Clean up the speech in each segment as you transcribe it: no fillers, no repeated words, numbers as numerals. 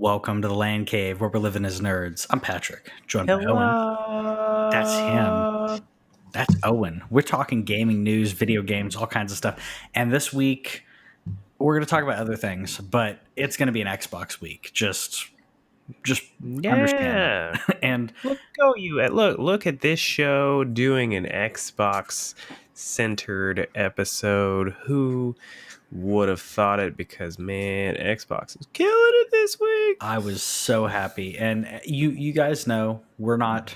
Welcome to the LANCave, where we're living as nerds. I'm Patrick, joined by Owen. That's him. Hello. That's Owen. We're talking gaming news, video games, all kinds of stuff. And this week, we're going to talk about other things, but it's going to be an Xbox week. Just understand Yeah. that. And Look at this show doing an Xbox centered episode. Who would have thought it? Because man, Xbox is killing it this week. I was so happy. And you guys know we are not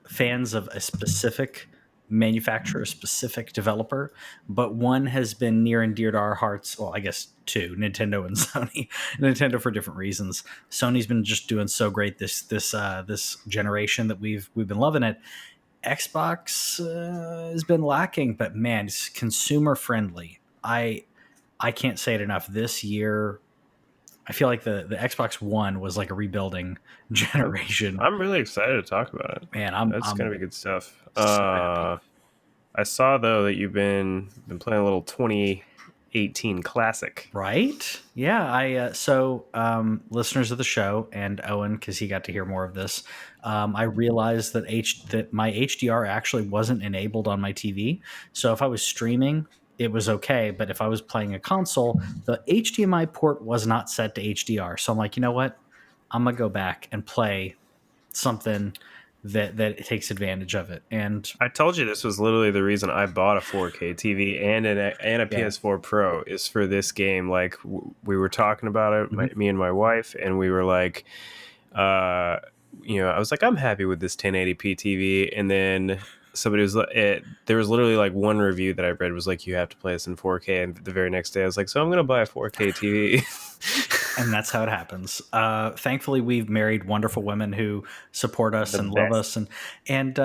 fans of a specific manufacturer, a specific developer, but one has been near and dear to our hearts. Well, I guess two, Nintendo and Sony. Nintendo for different reasons. Sony's been just doing so great this generation that we've been loving it. Xbox has been lacking, but man, it's consumer friendly. I can't say it enough. This year, I feel like the Xbox One was like a rebuilding generation. I'm really excited to talk about it. Man, That's gonna be good stuff. So I saw though that you've been playing a little 2018 classic. right? Yeah, listeners of the show and Owen, because he got to hear more of this, I realized that my HDR actually wasn't enabled on my TV. So if I was streaming, it was okay, but if I was playing a console, the HDMI port was not set to HDR. So I'm like, you know what? I'm gonna go back and play something that takes advantage of it. And I told you this was literally the reason I bought a 4K TV and a PS4 Pro is for this game. Like we were talking about it, me and my wife, and we were like, I was like, I'm happy with this 1080p TV, and then somebody was there was literally like one review that I read was like, you have to play this in 4K, and the very next day I was like, so I'm gonna buy a 4K TV. And that's how it happens. Thankfully, we've married wonderful women who support us and love us. And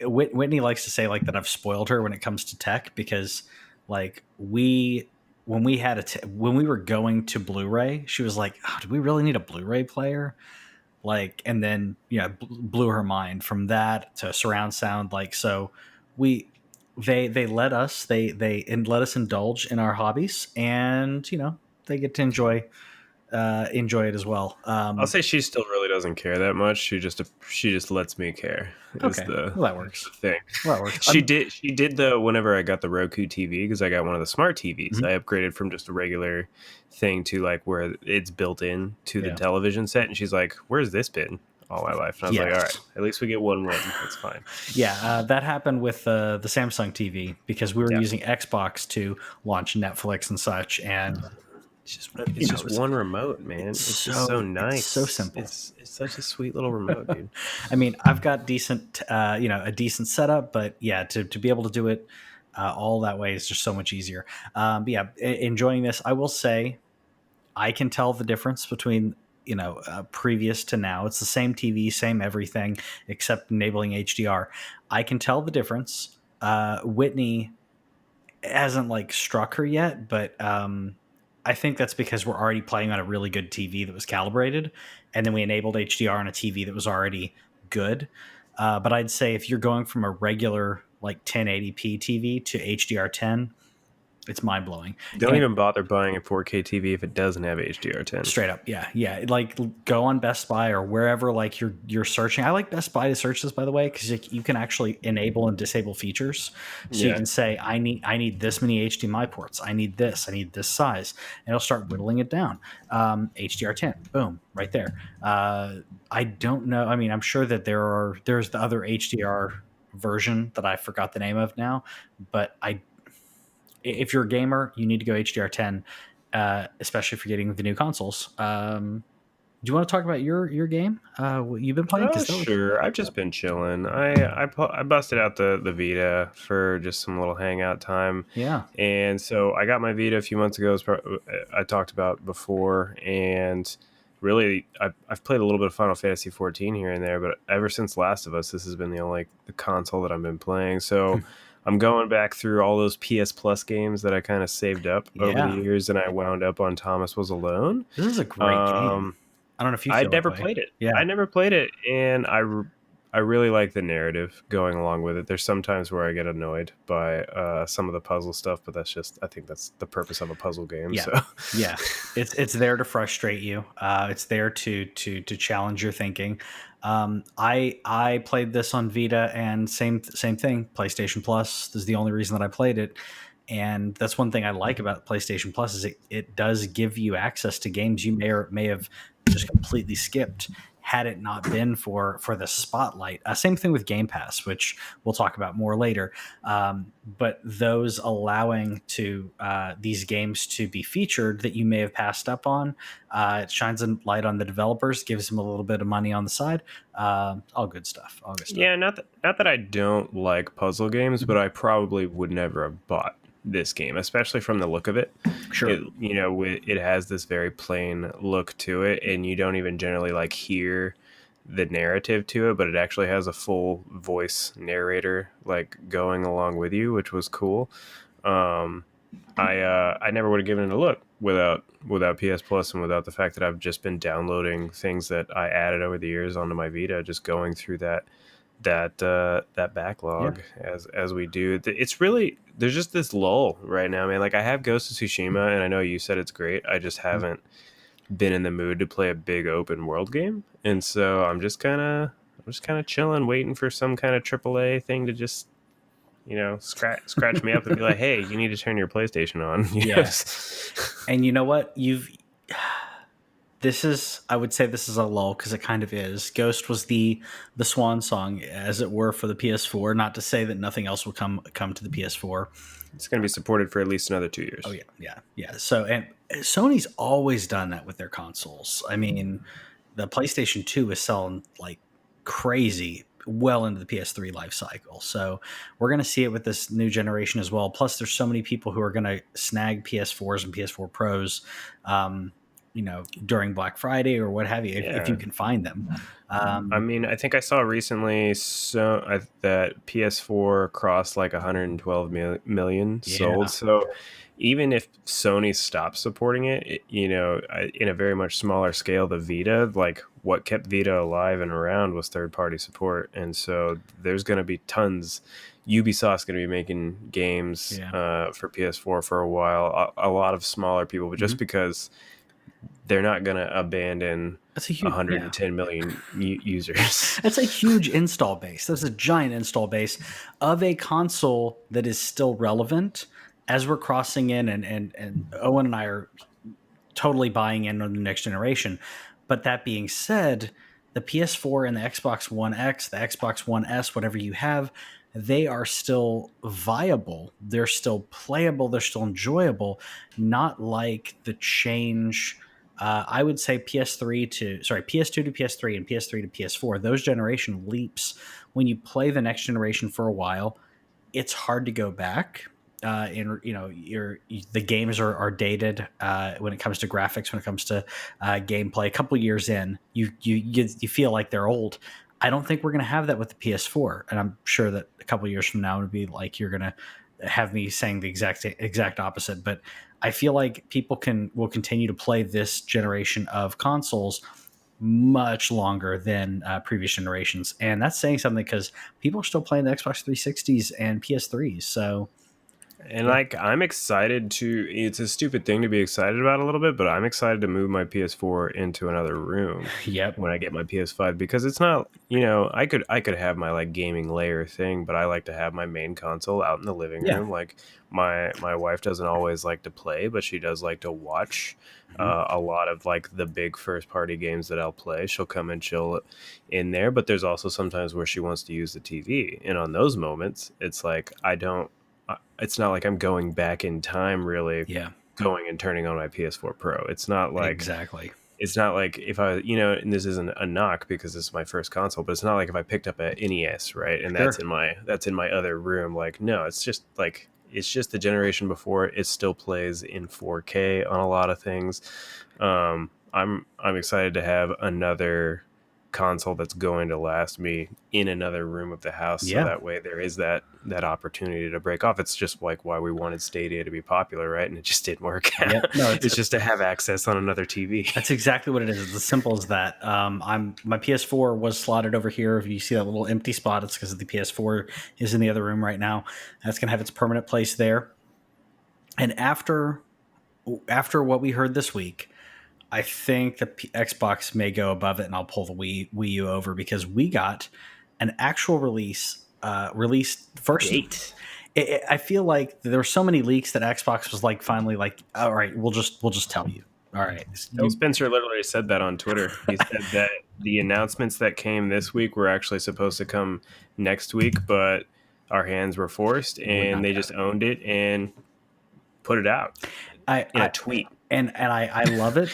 Whitney likes to say like that I've spoiled her when it comes to tech, because like when we were going to Blu-ray, she was like, oh, do we really need a Blu-ray player? Like, and then blew her mind from that to surround sound. Like, so they let us let us indulge in our hobbies, and they get to enjoy it as well. I'll say she still really doesn't care that much. She just lets me care. Okay, well, that works. Thing. Well, that works. She did whenever I got the Roku TV, because I got one of the smart TVs. I upgraded from just a regular thing to like where it's built in to the television set, and she's like, "Where's this been all my life?" And I was like, "All right, at least we get one win. That's fine." Yeah, that happened with the Samsung TV, because we were using Xbox to launch Netflix and such, and it's just one remote, man. It's just so nice. It's so simple. It's such a sweet little remote, dude. I mean, I've got a decent setup, but yeah, to be able to do it all that way is just so much easier. But yeah, enjoying this. I will say, I can tell the difference between previous to now. It's the same TV, same everything, except enabling HDR. I can tell the difference. Whitney hasn't like struck her yet, but I think that's because we're already playing on a really good TV that was calibrated, and then we enabled HDR on a TV that was already good. But I'd say if you're going from a regular like 1080p TV to HDR10, it's mind blowing. Don't even bother buying a 4K TV if it doesn't have HDR10. Straight up, yeah. Like go on Best Buy or wherever like you're searching. I like Best Buy to search this, by the way, because you can actually enable and disable features. So you can say, I need this many HDMI ports. I need this size, and it'll start whittling it down. HDR10, boom, right there. I don't know. I mean, I'm sure that there's the other HDR version that I forgot the name of now, but if you're a gamer, you need to go HDR10, especially if you're getting the new consoles. Do you want to talk about your game? What you've been playing? Sure. I've just been chilling. I busted out the Vita for just some little hangout time. Yeah. And so I got my Vita a few months ago, as I talked about before, and really I've played a little bit of Final Fantasy 14 here and there, but ever since Last of Us, this has been the console that I've been playing. So I'm going back through all those PS Plus games that I kind of saved up over the years, and I wound up on Thomas Was Alone. This is a great game. I don't know if you feel I'd never played it. Yeah. I never played it, and I I really like the narrative going along with it. There's sometimes where I get annoyed by some of the puzzle stuff, but I think that's the purpose of a puzzle game. Yeah, So yeah. It's there to frustrate you. It's there to challenge your thinking. I played this on Vita, and same thing. PlayStation Plus is the only reason that I played it, and that's one thing I like about PlayStation Plus is it does give you access to games you may have just completely skipped had it not been for the spotlight. Same thing with Game Pass, which we'll talk about more later. But those allowing to these games to be featured that you may have passed up on, it shines a light on the developers, gives them a little bit of money on the side. All good stuff. All good stuff. yeah, not that I don't like puzzle games, but I probably would never have bought this game, especially from the look of it. Sure. It has this very plain look to it, and you don't even generally like hear the narrative to it, but it actually has a full voice narrator like going along with you, which was cool. Um, I never would have given it a look without PS Plus and without the fact that I've just been downloading things that I added over the years onto my Vita, just going through that Yeah. backlog as we do. It's really, there's just this lull right now, man. Like I have Ghost of Tsushima, and I know you said it's great. I just haven't been in the mood to play a big open world game, and so I'm just kind of chilling, waiting for some kind of AAA thing to just scratch me up and be like, hey, you need to turn your PlayStation on. Yeah. And you know what? I would say this is a lull because it kind of is. Ghost was the swan song, as it were, for the PS4. Not to say that nothing else will come to the PS4. It's going to be supported for at least another 2 years. Oh yeah. So, and Sony's always done that with their consoles. I mean, the PlayStation 2 is selling like crazy well into the PS3 life cycle. So we're going to see it with this new generation as well. Plus, there's so many people who are going to snag PS4s and PS4 Pros, during Black Friday or what have you, if you can find them. I mean, I think I saw recently that PS4 crossed like 112 million sold. So even if Sony stopped supporting it, in a very much smaller scale, the Vita, like what kept Vita alive and around was third-party support. And so there's going to be tons. Ubisoft's going to be making games for PS4 for a while. A lot of smaller people, but just because they're not going to abandon 110 million users. That's a huge install base. That's a giant install base of a console that is still relevant as we're crossing in, and Owen and I are totally buying in on the next generation. But that being said, the PS4 and the Xbox One X, the Xbox One S, whatever you have, they are still viable. They're still playable. They're still enjoyable. Not like the change. I would say PS2 to PS3 and PS3 to PS4. Those generation leaps. When you play the next generation for a while, it's hard to go back. The games are dated when it comes to graphics, when it comes to gameplay. A couple years in, you feel like they're old. I don't think we're going to have that with the PS4, and I'm sure that a couple years from now it would be like you're going to have me saying the exact opposite. But I feel like people will continue to play this generation of consoles much longer than previous generations, and that's saying something because people are still playing the Xbox 360s and PS3s. So. And I'm excited it's a stupid thing to be excited about a little bit, but I'm excited to move my PS4 into another room when I get my PS5, because it's not, I could have my like gaming layer thing, but I like to have my main console out in the living room. Like my wife doesn't always like to play, but she does like to watch a lot of like the big first party games that I'll play. She'll come and chill in there, but there's also sometimes where she wants to use the TV. And on those moments, it's like, it's not like I'm going back in time, really. Going and turning on my PS4 Pro. It's not like exactly. It's not like if I, and this isn't a knock because this is my first console, but it's not like if I picked up a NES, right, and that's in my other room. Like, no, it's just the generation before. It still plays in 4K on a lot of things. I'm excited to have another console that's going to last me in another room of the house. So Yeah. that way there is that opportunity to break off. It's just like why we wanted Stadia to be popular, right? And it just didn't work out. Yep. No, it's just to have access on another TV. That's exactly what it is. It's as simple as that. My PS4 was slotted over here. If you see that little empty spot, it's because the PS4 is in the other room right now. That's going to have its permanent place there. And after what we heard this week, I think the Xbox may go above it, and I'll pull the Wii U over because we got an actual release first. Date. I feel like there were so many leaks that Xbox was like finally like, all right, we'll just tell you. All right. Phil Spencer literally said that on Twitter. He said that the announcements that came this week were actually supposed to come next week, but our hands were forced, and they just owned it and put it out in a tweet. And I love it.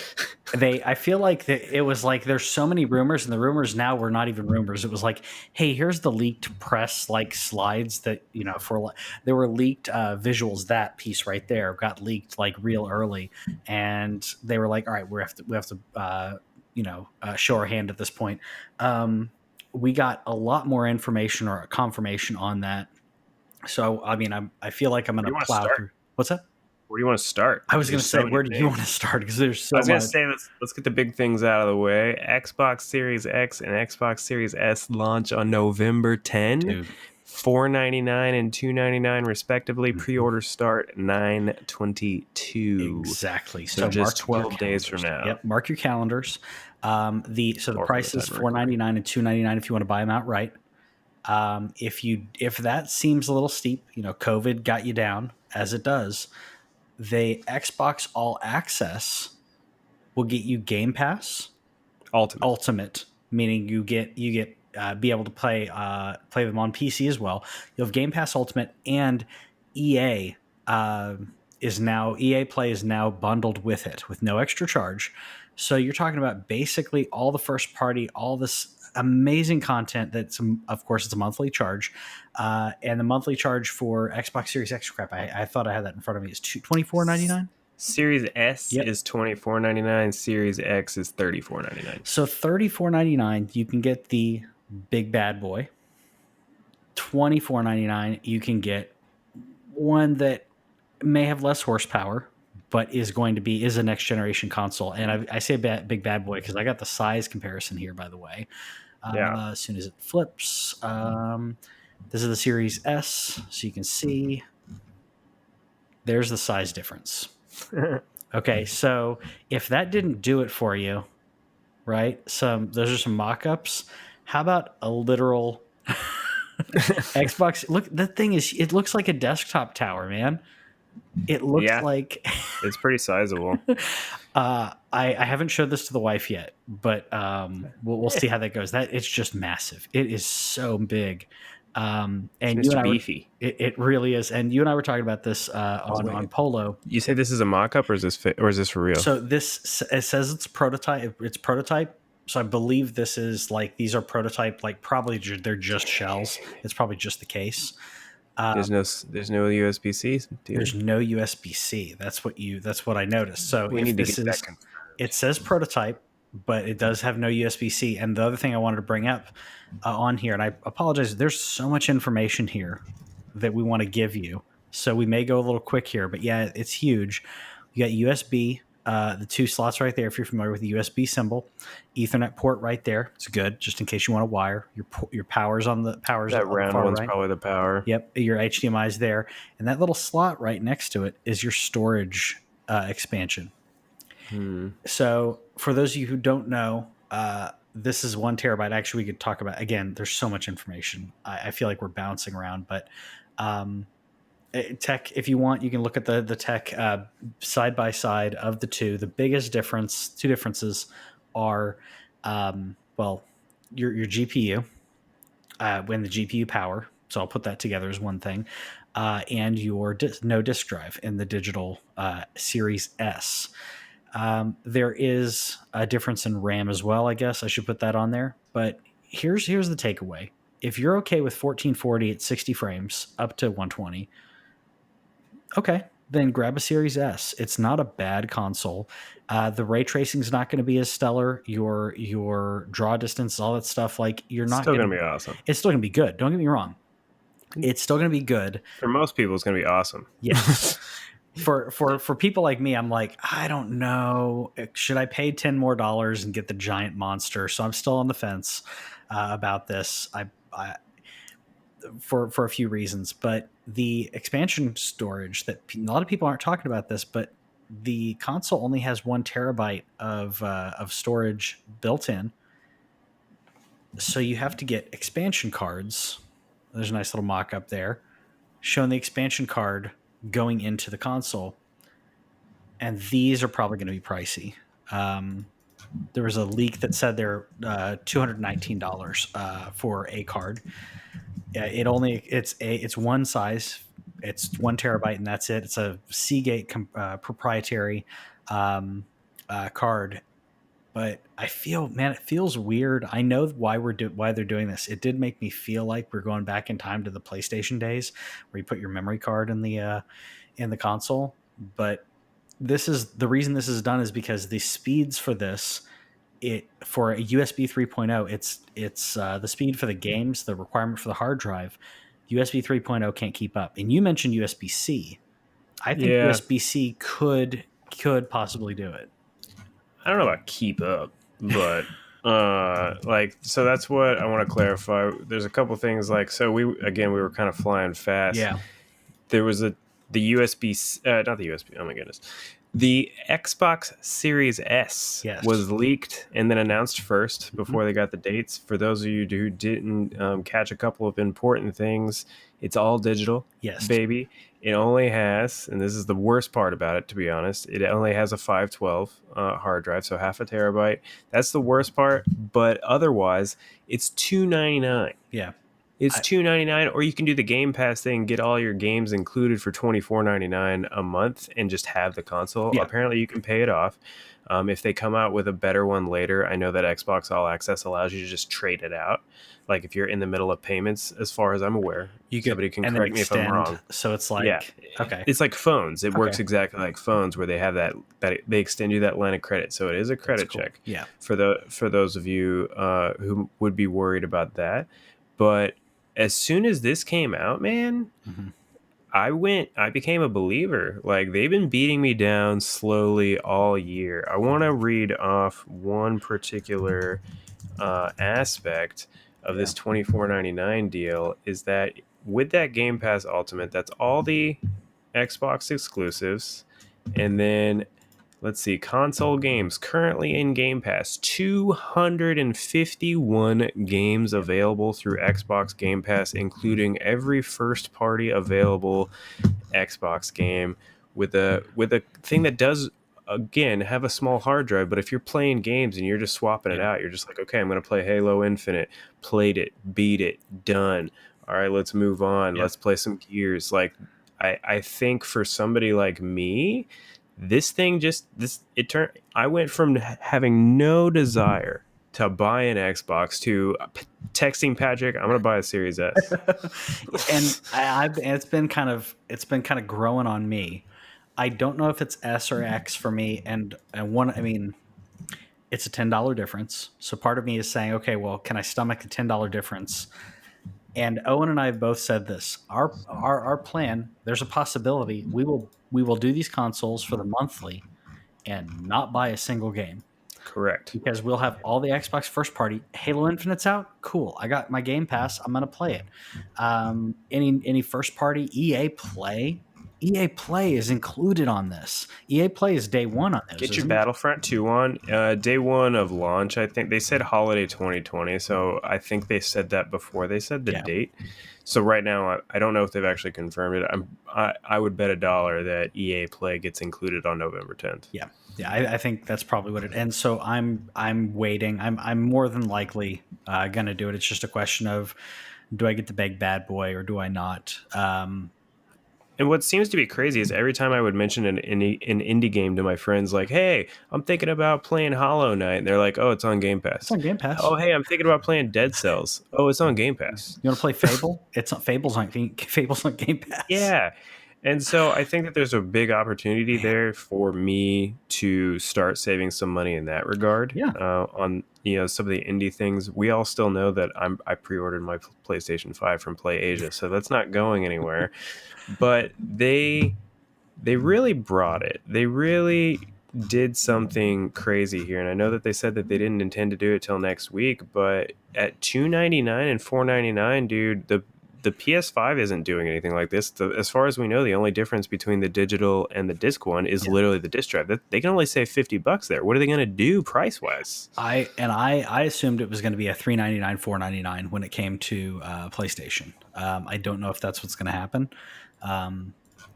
I feel like it was like there's so many rumors, and the rumors now were not even rumors. It was like, hey, here's the leaked press like slides that there were leaked visuals. That piece right there got leaked like real early, and they were like, all right, we have to show our hand at this point. We got a lot more information or a confirmation on that. So I mean, I feel like I'm going to plow through. What's that? Where do you want to start? I was going to say, where do you want to start? Because there's so much. I was going to say, let's get the big things out of the way. Xbox Series X and Xbox Series S launch on November 10. Dude. $499 and $299 respectively. Pre-order start 9/22. Exactly. So just 12 days from now. Yep. Mark your calendars. The price is $499 and $299 if you want to buy them outright. If that seems a little steep, COVID got you down as it does. The Xbox All Access will get you Game Pass Ultimate, meaning you get be able to play them on PC as well. You'll have Game Pass Ultimate, and EA Play is now bundled with it with no extra charge. So you're talking about basically all the first party, all this amazing content. Of course, it's a monthly charge, and the monthly charge for Xbox Series X crap. I thought I had that in front of me. It's $24.99. Series S is $24.99. Series X is $34.99. So $34.99, you can get the big bad boy. $24.99, you can get one that may have less horsepower, but is a next generation console. And I say big bad boy because I got the size comparison here, by the way. As soon as it flips, this is the Series S, so you can see there's the size difference. Okay, so if that didn't do it for you, right? Those are some mock-ups. How about a literal Xbox? Look, the thing is, it looks like a desktop tower, man. It looks like it's pretty sizable. I haven't showed this to the wife yet, but we'll see how that goes. It's just massive. It is so big, and you and beefy. It really is. And you and I were talking about this on Polo. You say this is a mock-up, or is this for real? So it says it's prototype. It's prototype. So I believe this is these are prototype. Probably they're just shells. It's probably just the case. There's no USB-C. There's no USB-C. That's what I noticed. So we need to get that confirmed. It says prototype, but it does have no USB-C. And the other thing I wanted to bring up on here, and I apologize, there's so much information here that we want to give you. So we may go a little quick here, but yeah, it's huge. You got USB, the two slots right there. If you're familiar with the USB symbol, Ethernet port right there. It's good, just in case you want to wire your powers on the powers. That round one's right. Probably the power. Yep, your HDMI is there, and that little slot right next to it is your storage expansion. So for those of you who don't know, this is 1 terabyte. Actually, we could talk about, again, there's so much information. I feel like we're bouncing around, but tech, if you want, you can look at the tech side by side of the two. The biggest two differences are, your GPU, when the GPU power. So I'll put that together as one thing, and your no disk drive in the digital Series S. There is a difference in RAM as well. I guess I should put that on there. But here's the takeaway: if you're okay with 1440 at 60 frames up to 120. Okay, then grab a Series S. It's not a bad console. The ray tracing is not going to be as stellar. Your draw distance, all that stuff, like you're It's not still going gonna to. be awesome. It's still going to be good. Don't get me wrong. It's still going to be good. For most people, it's gonna be awesome. Yes. For people like me, I'm like, I don't know. Should I pay $10 more and get the giant monster? So I'm still on the fence about this. For a few reasons, but the expansion storage that a lot of people aren't talking about this, but the console only has 1 terabyte of storage built in, so you have to get expansion cards. There's a nice little mock up there showing the expansion card going into the console, and these are probably going to be pricey. There was a leak that said they're $219 for a card. It's one size. It's 1 terabyte, and that's it. It's a Seagate proprietary card. But I feel, man, it feels weird. I know why why they're doing this. It did make me feel like we're going back in time to the PlayStation days, where you put your memory card in the console. But this is the reason this is done is because the speeds for this, for a USB 3.0, it's the speed for the games, the requirement for the hard drive. USB 3.0 can't keep up. And you mentioned USB-C. I think Yeah, USB-C could possibly do it. I don't know about keep up, but like, so that's what I want to clarify. There's a couple things, like, so we were kind of flying fast. Yeah. There was the USB, not the USB. Oh my goodness. The Xbox Series S was leaked and then announced first before they got the dates. For those of you who didn't catch a couple of important things, it's all digital, baby. It only has, and this is the worst part about it, to be honest, it only has a 512 hard drive, so half a terabyte. That's the worst part, but otherwise, it's $299. Yeah. It's $299, or you can do the Game Pass thing, get all your games included for $24.99 a month, and just have the console. Yeah. Apparently, you can pay it off. If they come out with a better one later, I know that Xbox All Access allows you to just trade it out. Like if you're in the middle of payments, as far as I'm aware, somebody can correct me if I'm wrong. So it's like, okay, it's like phones. It works exactly like phones, where they have that they extend you that line of credit. So it is a credit check. Yeah. For those of you who would be worried about that, but as soon as this came out, man, I became a believer. Like, they've been beating me down slowly all year. I want to read off one particular aspect of this $24.99 deal, is that with that Game Pass Ultimate, that's all the Xbox exclusives. And then, let's see, console games currently in Game Pass, 251 games available through Xbox Game Pass, including every first party available Xbox game, with a thing that does, again, have a small hard drive. But if you're playing games and you're just swapping it out, you're just like, okay, I'm going to play Halo Infinite, played it, beat it, done. All right, let's move on. Let's play some Gears. Like, I think for somebody like me, this thing I went from having no desire to buy an Xbox to texting Patrick, I'm going to buy a Series S. And it's been kind of growing on me. I don't know if it's S or X for me. And it's a $10 difference. So part of me is saying, okay, well, can I stomach the $10 difference? And Owen and I have both said this. Our plan, there's a possibility we will do these consoles for the monthly and not buy a single game. Correct. Because we'll have all the Xbox first party. Halo Infinite's out. Cool. I got my Game Pass. I'm going to play it. Any first party EA Play. EA Play is included on this. EA Play is day one on this. Get your Battlefront 2 on. Day one of launch, I think. They said holiday 2020, so I think they said that before they said the date. So right now, I don't know if they've actually confirmed it. I would bet $1 that EA Play gets included on November 10th. Yeah. Yeah, I think that's probably what it. And so I'm waiting. I'm more than likely gonna do it. It's just a question of, do I get the big bad boy or do I not? And what seems to be crazy is every time I would mention an indie game to my friends, like, hey, I'm thinking about playing Hollow Knight, and they're like, oh, it's on Game Pass. It's on Game Pass. Oh, hey, I'm thinking about playing Dead Cells. Oh, it's on Game Pass. You want to play Fable? Fable's on Game Pass. Yeah. And so I think that there's a big opportunity Man, there for me to start saving some money in that regard. yeah, On some of the indie things, we all still know that I pre-ordered my PlayStation 5 from Play Asia, so that's not going anywhere. But they really brought it. They really did something crazy here, and I know that they said that they didn't intend to do it till next week, but at $299 and $499, dude, the PS5 isn't doing anything like this. As far as we know, the only difference between the digital and the disc one is yeah. literally the disc drive. They can only save $50 there. What are they going to do price wise? I assumed it was going to be a $399, $499 when it came to PlayStation. I don't know if that's what's going to happen.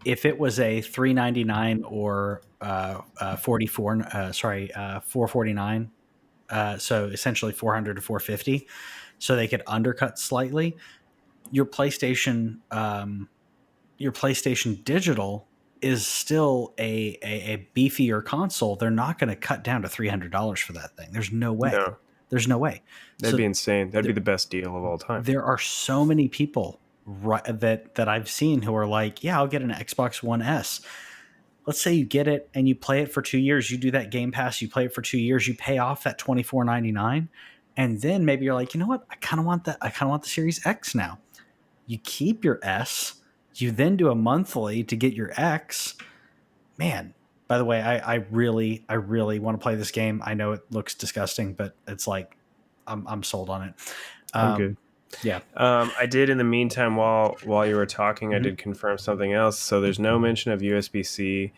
If it was a $399 or 449, so essentially 400 to 450, so they could undercut slightly. Your PlayStation, your PlayStation Digital is still a beefier console. They're not going to cut down to $300 for that thing. There's no way. No, There's no way. that'd So be insane. That'd be there, the best deal of all time. there are so many people that I've seen who are like, yeah, I'll get an Xbox One S. Let's say you get it and you play it for 2 years. You do that Game Pass. You play it for 2 years. You pay off that $24.99, and then maybe you're like, you know what? I kind of want that. I kind of want the Series X now. You keep your S. You then do a monthly to get your X. Man, by the way, I really want to play this game. I know it looks disgusting, but it's like I'm sold on it. I'm good. Um, yeah. I did in the meantime while you were talking, I Mhm. did confirm something else. So there's no mention of USB-C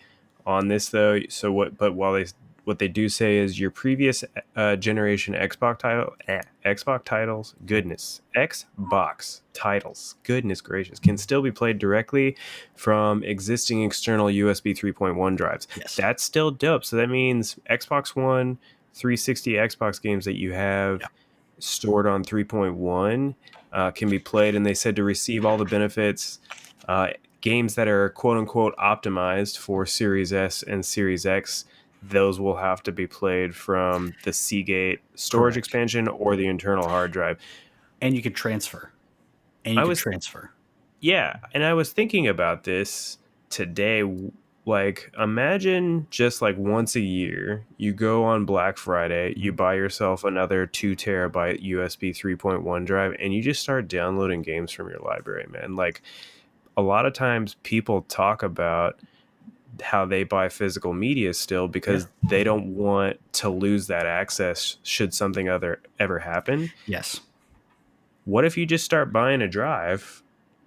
on this though. So what they do say is your previous generation Xbox titles, Xbox titles, goodness gracious, can still be played directly from existing external USB 3.1 drives. Yes. That's still dope. So that means Xbox One, 360 Xbox games that you have Yeah. stored on 3.1 can be played, and they said to receive all the benefits, games that are quote unquote optimized for Series S and Series X, those will have to be played from the Seagate storage Correct. expansion or the internal hard drive. And you could transfer. And you I could was transfer. Yeah, and I was thinking about this today. Like, imagine just like once a year, you go on Black Friday, you buy yourself another 2 terabyte USB 3.1 drive, and you just start downloading games from your library, man. Like, a lot of times people talk about how they buy physical media still Yeah. because they don't want to lose that access should something other ever happen. Yes. What if you just start buying a drive,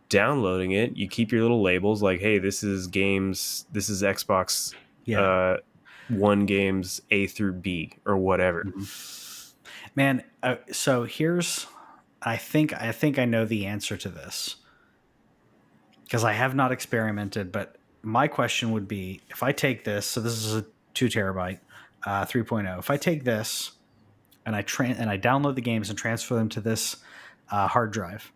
downloading it, you keep your little labels like, hey, this is Xbox Yeah. uh One games A through B or whatever. Mhm. Man, so here's I think I know the answer to this because I have not experimented, but my question would be if I take this, so this is a 2 terabyte 3.0. If I take this and I download the games and transfer them to this hard drive,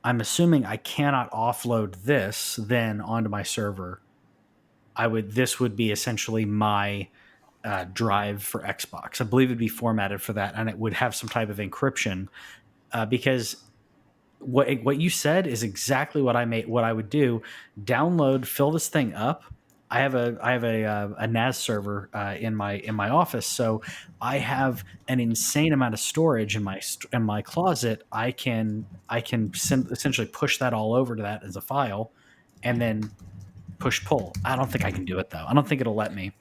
I'm assuming I cannot offload this then onto my server. This would be essentially my drive for Xbox. I believe it'd be formatted for that, and it would have some type of encryption because what you said is exactly what I would do. Download, fill this thing up. I have a NAS server in my office, so I have an insane amount of storage in my closet. I can essentially push that all over to that as a file, and then push pull. I don't think I can do it though. I don't think it'll let me.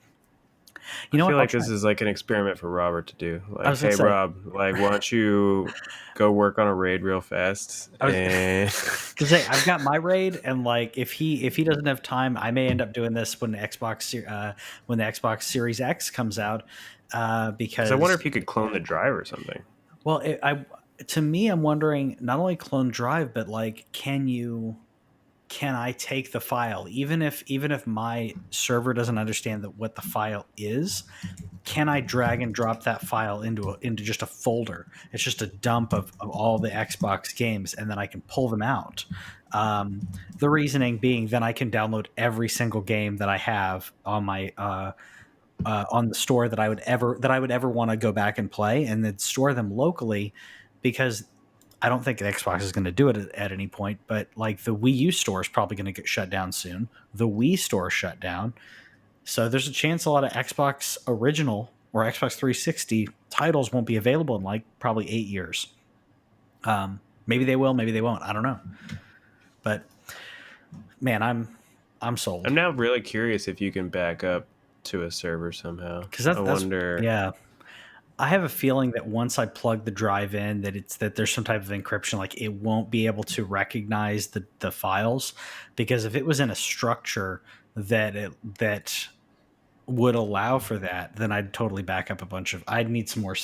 I You know what? feel I'll like try. this is like an experiment for Robert to do. I Like, was gonna hey say. Rob, like why don't you go work on a raid real fast I was and to say I've got my raid, and like if he doesn't have time, I may end up doing this when the Xbox Series X comes out, because I wonder because if you could clone the drive or something. well, to me, I'm wondering not only clone drive, but like can I take the file even if my server doesn't understand what the file is? Can I drag and drop that file into just a folder? It's just a dump of all the Xbox games, and then I can pull them out. The reasoning being, then I can download every single game that I have on my on the store that I would ever want to go back and play, and then store them locally, because I don't think Xbox is going to do it at any point, but like the Wii U store is probably going to get shut down soon. The Wii store shut down. So there's a chance a lot of Xbox original or Xbox 360 titles won't be available in like probably 8 years. Maybe they will, maybe they won't. I don't know. But man, I'm sold. I'm now really curious if you can back up to a server somehow. Because I wonder. yeah. I have a feeling that once I plug the drive in, that there's some type of encryption, like it won't be able to recognize the files, because if it was in a structure that would allow for that, then I'd totally back up a bunch of. I'd need some more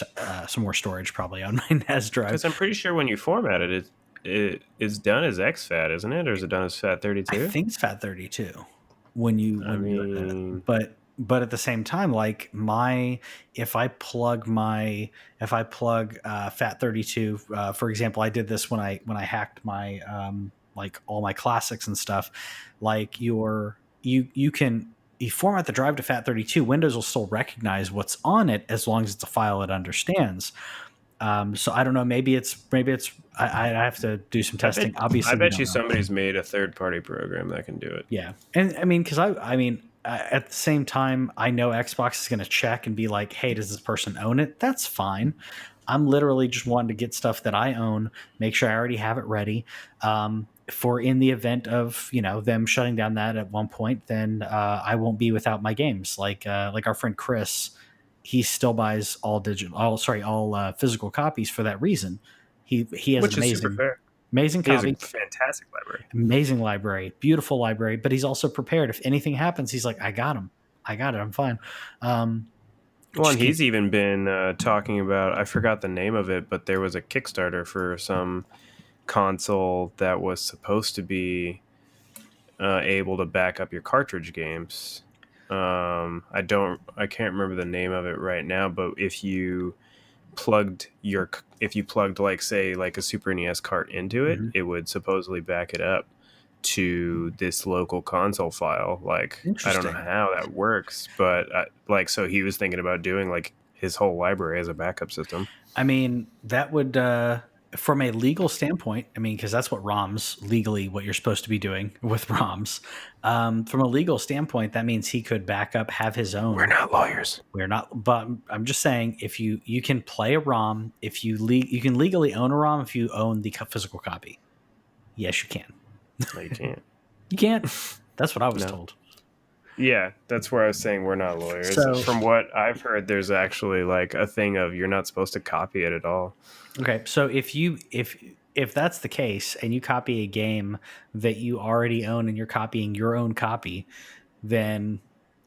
storage probably on my NAS drive. Because I'm pretty sure when you format it, it's done as exFAT, isn't it, or is it done as FAT32? I think it's FAT32 when you do it. But at the same time, like if I plug FAT32, for example, I did this when I hacked my like all my classics and stuff. Like you format the drive to FAT32, Windows will still recognize what's on it as long as it's a file it understands. So I don't know. Maybe it's. I have to do some testing. Obviously, I bet you somebody's made a third-party program that can do it. Yeah, and I mean, because at the same time, I know Xbox is going to check and be like, "Hey, does this person own it?" That's fine. I'm literally just wanting to get stuff that I own, make sure I already have it ready. For in the event of them shutting down that at one point, then I won't be without my games. Like our friend Chris. He still buys all physical copies for that reason. He has Which an is super fair. Amazing copy. He has a fantastic library. Amazing library. Beautiful library. But he's also prepared. If anything happens, he's like, I got him. I got it. I'm fine. And he's even been talking about, I forgot the name of it, but there was a Kickstarter for some console that was supposed to be able to back up your cartridge games. I can't remember the name of it right now, but if you plugged like say like a Super NES cart into it, it would supposedly back it up to this local console file. Like I don't know how that works, but so he was thinking about doing like his whole library as a backup system. I mean, that would from a legal standpoint, I mean, because that's what what you're supposed to be doing with ROMs. From a legal standpoint, that means he could back up, have his own. We're not lawyers. We're not, but I'm just saying, if you can play a ROM, if you can legally own a ROM if you own the physical copy. Yes, you can. No, you can't. You can't. That's what I was told. Yeah, that's where I was saying we're not lawyers. So, from what I've heard, there's actually like a thing of you're not supposed to copy it at all. Okay, so if that's the case and you copy a game that you already own and you're copying your own copy, then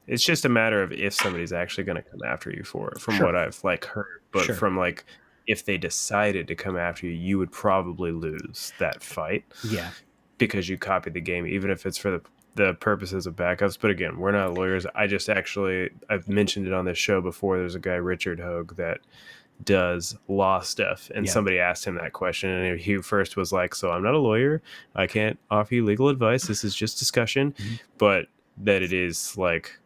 it's just a matter of if somebody's actually going to come after you for it, from what I've like heard. But from like if they decided to come after you, you would probably lose that fight. Yeah, because you copied the game, even if it's for the purposes of backups. But again, we're not lawyers. I've mentioned it on this show before. There's a guy, Richard Hogue, that does law stuff, and somebody asked him that question, and he first was like, so I'm not a lawyer, I can't offer you legal advice, this is just discussion. But that it is like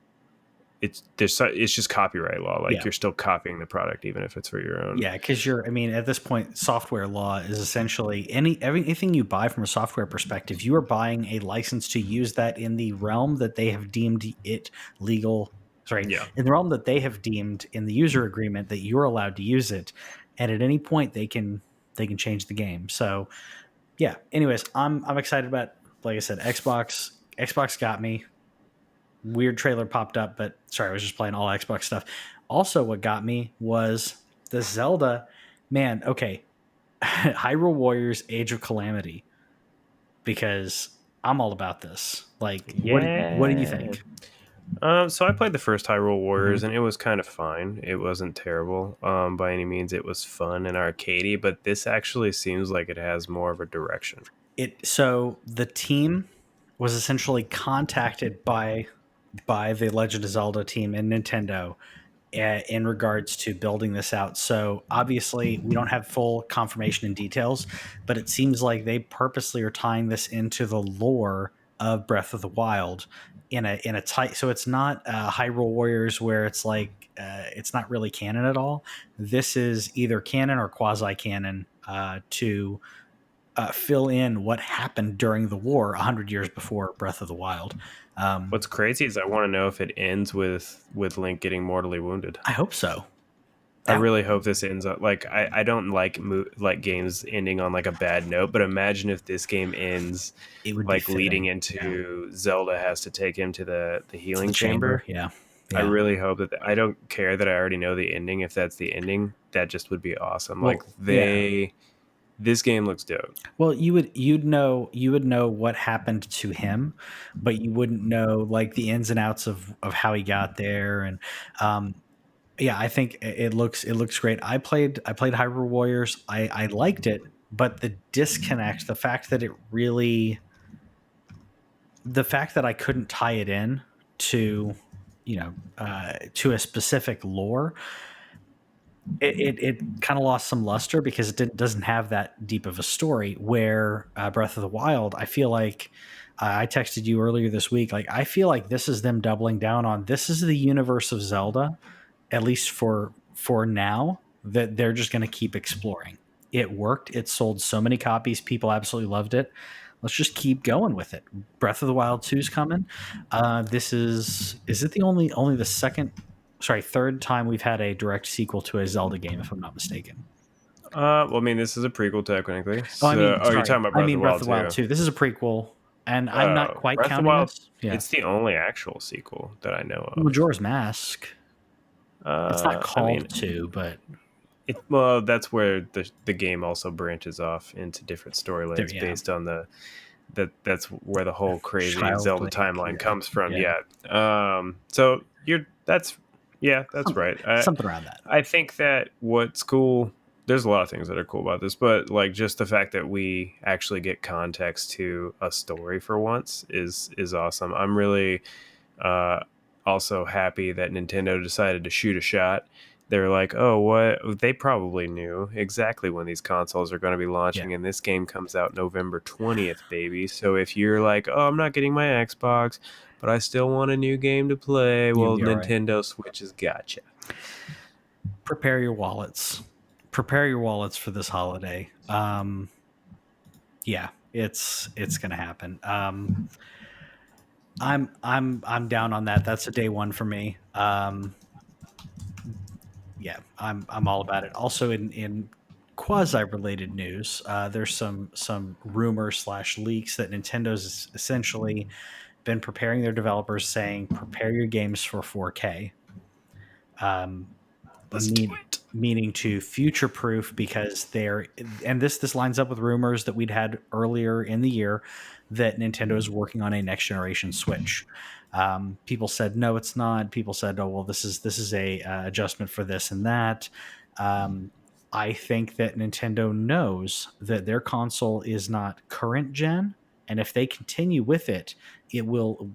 it's just copyright law, like you're still copying the product even if it's for your own. Because at this point, software law is essentially anything you buy from a software perspective, you are buying a license to use that in the realm that they have deemed it legal. In the realm that they have deemed in the user agreement that you're allowed to use it, and at any point they can change the game. So anyways, I'm excited about, like I said, Xbox got me. Weird trailer popped up, but sorry, I was just playing all Xbox stuff. Also, what got me was the Zelda, man. Okay, Hyrule Warriors: Age of Calamity, because I'm all about this. Like, what do you think? So I played the first Hyrule Warriors, and it was kind of fine. It wasn't terrible by any means. It was fun and arcadey, but this actually seems like it has more of a direction. So the team was essentially contacted by the Legend of Zelda team and Nintendo in regards to building this out. So obviously we don't have full confirmation and details, but it seems like they purposely are tying this into the lore of Breath of the Wild in a tight. So it's not Hyrule Warriors where it's like it's not really canon at all. This is either canon or quasi canon to fill in what happened during the war 100 years before Breath of the Wild. What's crazy is I want to know if it ends with Link getting mortally wounded. I hope so. I really hope this ends up like I don't like games ending on like a bad note, but imagine if this game ends it would like be leading into Zelda has to take him to the healing chamber. Yeah. I really hope that I don't care that I already know the ending. If that's the ending, that just would be awesome. Well, this game looks dope. Well, you'd know what happened to him, but you wouldn't know like the ins and outs of how he got there. And yeah, I think it looks great. I played Hyrule Warriors. I liked it, but the disconnect, the fact that I couldn't tie it in to to a specific lore, it kind of lost some luster because it doesn't have that deep of a story. Where Breath of the Wild, I feel like I texted you earlier this week. Like I feel like this is them doubling down on this is the universe of Zelda, at least for now. That they're just going to keep exploring. It worked. It sold so many copies. People absolutely loved it. Let's just keep going with it. Breath of the Wild 2 is coming. This is it the only the third time we've had a direct sequel to a Zelda game, if I'm not mistaken. Well, I mean, this is a prequel technically. So, you're talking about Breath of the Wild 2. This is a prequel, and I'm not quite counting this. Yeah. It's the only actual sequel that I know of. Majora's Mask. It's not called 2, but that's where the game also branches off into different storylines based on that's where the whole crazy Zelda timeline comes from. So that's right. Something around that. I think that what's cool, there's a lot of things that are cool about this, but like just the fact that we actually get context to a story for once is awesome. I'm really also happy that Nintendo decided to shoot a shot. They're like, oh, what? They probably knew exactly when these consoles are going to be launching, and this game comes out November 20th, baby. So if you're like, oh, I'm not getting my Xbox, but I still want a new game to play, well, Nintendo Switch has gotcha. Prepare your wallets. Prepare your wallets for this holiday. Yeah, it's going to happen. I'm down on that. That's a day one for me. Yeah, I'm all about it. Also, in quasi-related news, there's some rumors / leaks that Nintendo's essentially been preparing their developers, saying prepare your games for 4K. Meaning to future-proof, because this lines up with rumors that we'd had earlier in the year that Nintendo is working on a next generation Switch. People said no, it's not. People said, oh well, this is a adjustment for this and that. I think that Nintendo knows that their console is not current gen, and if they continue with it, it will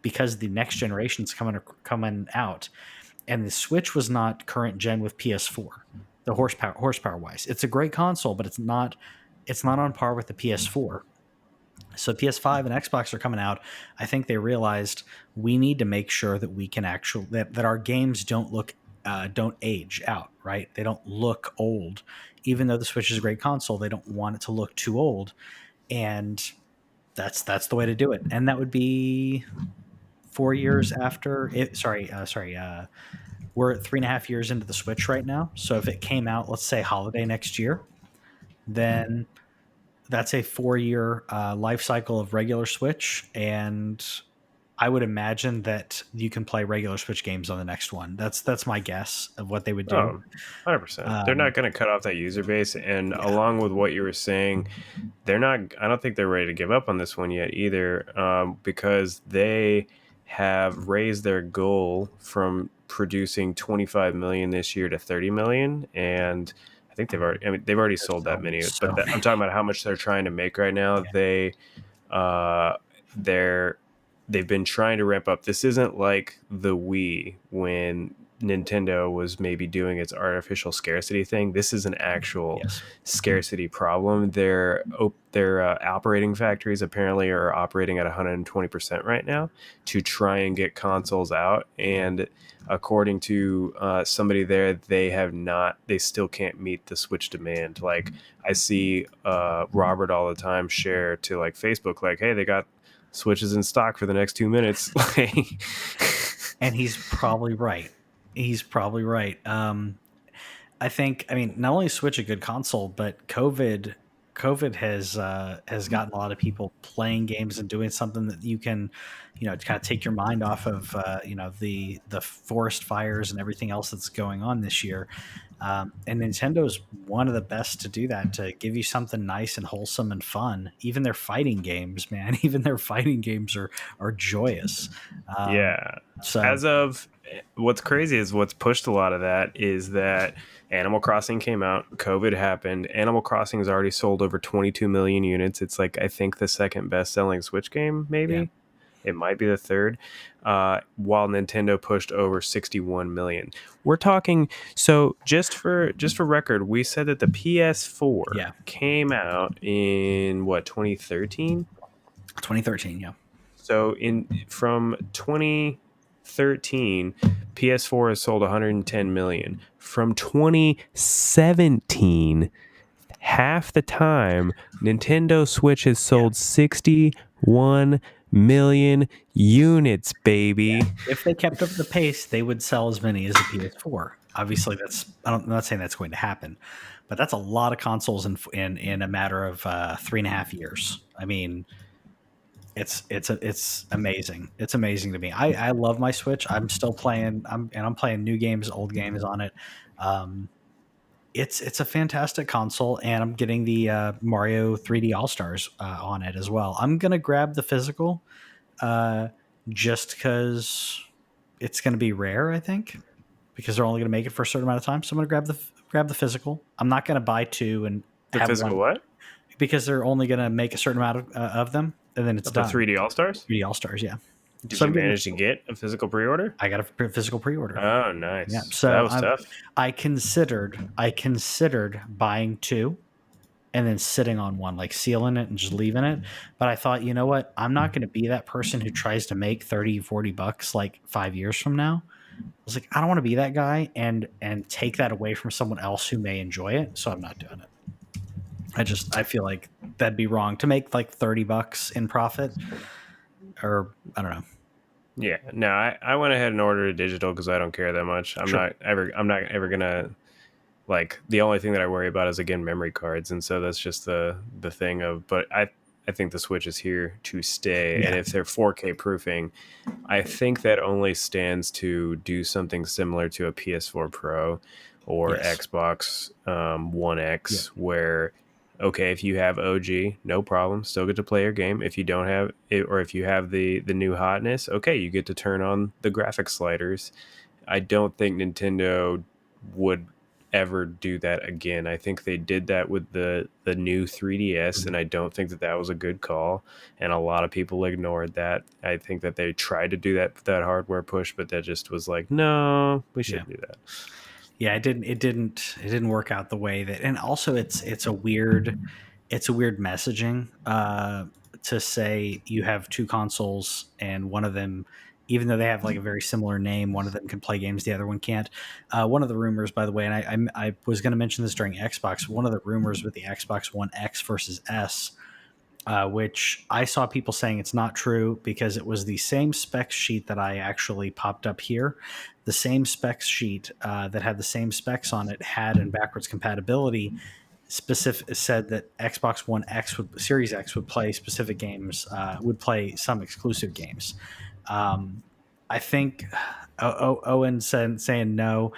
because the next generation's coming out. And the Switch was not current gen with PS4, the horsepower wise. It's a great console, but it's not on par with the PS4. So PS5 and Xbox are coming out. I think they realized we need to make sure that we can that our games don't age out, right? They don't look old. Even though the Switch is a great console, they don't want it to look too old. And that's the way to do it. And that would be 4 years after it. We're at 3.5 years into the Switch right now. So if it came out, let's say holiday next year, then that's a 4-year life cycle of regular Switch. And I would imagine that you can play regular Switch games on the next one. That's my guess of what they would do. 100%. They're not going to cut off that user base. And along with what you were saying, I don't think they're ready to give up on this one yet either, because they have raised their goal from producing 25 million this year to 30 million. And I think they've already sold that many, but I'm talking about how much they're trying to make right now. Yeah. They've been trying to ramp up. This isn't like the Wii when Nintendo was maybe doing its artificial scarcity thing. This is an actual Yes. scarcity problem. Their operating factories apparently are operating at 120% right now to try and get consoles out. And according to somebody there, they still can't meet the Switch demand. Like, I see Robert all the time share to like Facebook, like, hey, they got Switches in stock for the next 2 minutes. And he's probably right. He's probably right. I mean, not only is Switch a good console, but COVID has gotten a lot of people playing games and doing something that you can, to kind of take your mind off of, the forest fires and everything else that's going on this year. And Nintendo's one of the best to do that, to give you something nice and wholesome and fun. Even their fighting games, man, even their fighting games are joyous. Yeah. So As of what's crazy is what's pushed a lot of that is that Animal Crossing came out, COVID happened. Animal Crossing has already sold over 22 million units. It's like, I think, the second best selling Switch game, maybe. yeah, It might be the third, while Nintendo pushed over 61 million. We're talking, so just for record, we said that the PS4 yeah, came out in what, 2013? 2013, yeah. So from 2013, PS4 has sold 110 million. From 2017, half the time, Nintendo Switch has sold 61 million units, baby. If they kept up the pace, they would sell as many as the PS4. Obviously, I'm not saying that's going to happen, but that's a lot of consoles in a matter of 3.5 years. I mean, it's amazing. It's amazing to me. I love my Switch. I'm still playing. I'm playing new games, old games on it. Um, it's a fantastic console, and I'm getting the Mario 3D All Stars on it as well. I'm gonna grab the physical, uh, just because it's gonna be rare. I think because they're only gonna make it for a certain amount of time. So I'm gonna grab the physical. I'm not gonna buy two and The have physical one what? because they're only gonna make a certain amount of them, and then it's Of the done. 3D All Stars? 3D All Stars, yeah. Did So you I'm getting. manage to get a physical pre-order? I got a physical pre-order. Oh, Yeah. nice. That So was tough. I considered buying two and then sitting on one, like sealing it and just leaving it. But I thought, you know what? I'm not going to be that person who tries to make 30, $40 like 5 years from now. I was like, I don't want to be that guy and take that away from someone else who may enjoy it. So I'm not doing it. I feel like that'd be wrong to make like $30 in profit, or I don't know. Yeah, no, I went ahead and ordered a digital because I don't care that much. Sure. I'm not ever gonna, like, the only thing that I worry about is, again, memory cards, and so that's just the thing of. But I think the Switch is here to stay, and Yeah. if they're 4K proofing, I think that only stands to do something similar to a PS4 Pro or Yes. Xbox One X, Yeah. where, okay, if you have OG, no problem, still get to play your game. If you don't have it, or if you have the new hotness, okay, you get to turn on the graphic sliders. I don't think Nintendo would ever do that again. I think they did that with the new 3DS, and I don't think that was a good call, and a lot of people ignored that. I think that they tried to do that hardware push, but that just was like, no, we shouldn't do that. Yeah, it didn't work out the way that. And also it's a weird messaging, to say you have two consoles and one of them, even though they have like a very similar name, one of them can play games, the other one can't. One of the rumors, by the way, and I was going to mention this during Xbox, one of the rumors with the Xbox One X versus S, which I saw people saying it's not true because it was the same spec sheet that I actually popped up here. The same spec sheet that had the same specs on it had in backwards compatibility. Specific said that Xbox One Series X would play specific games, would play some exclusive games. I think Owen saying no.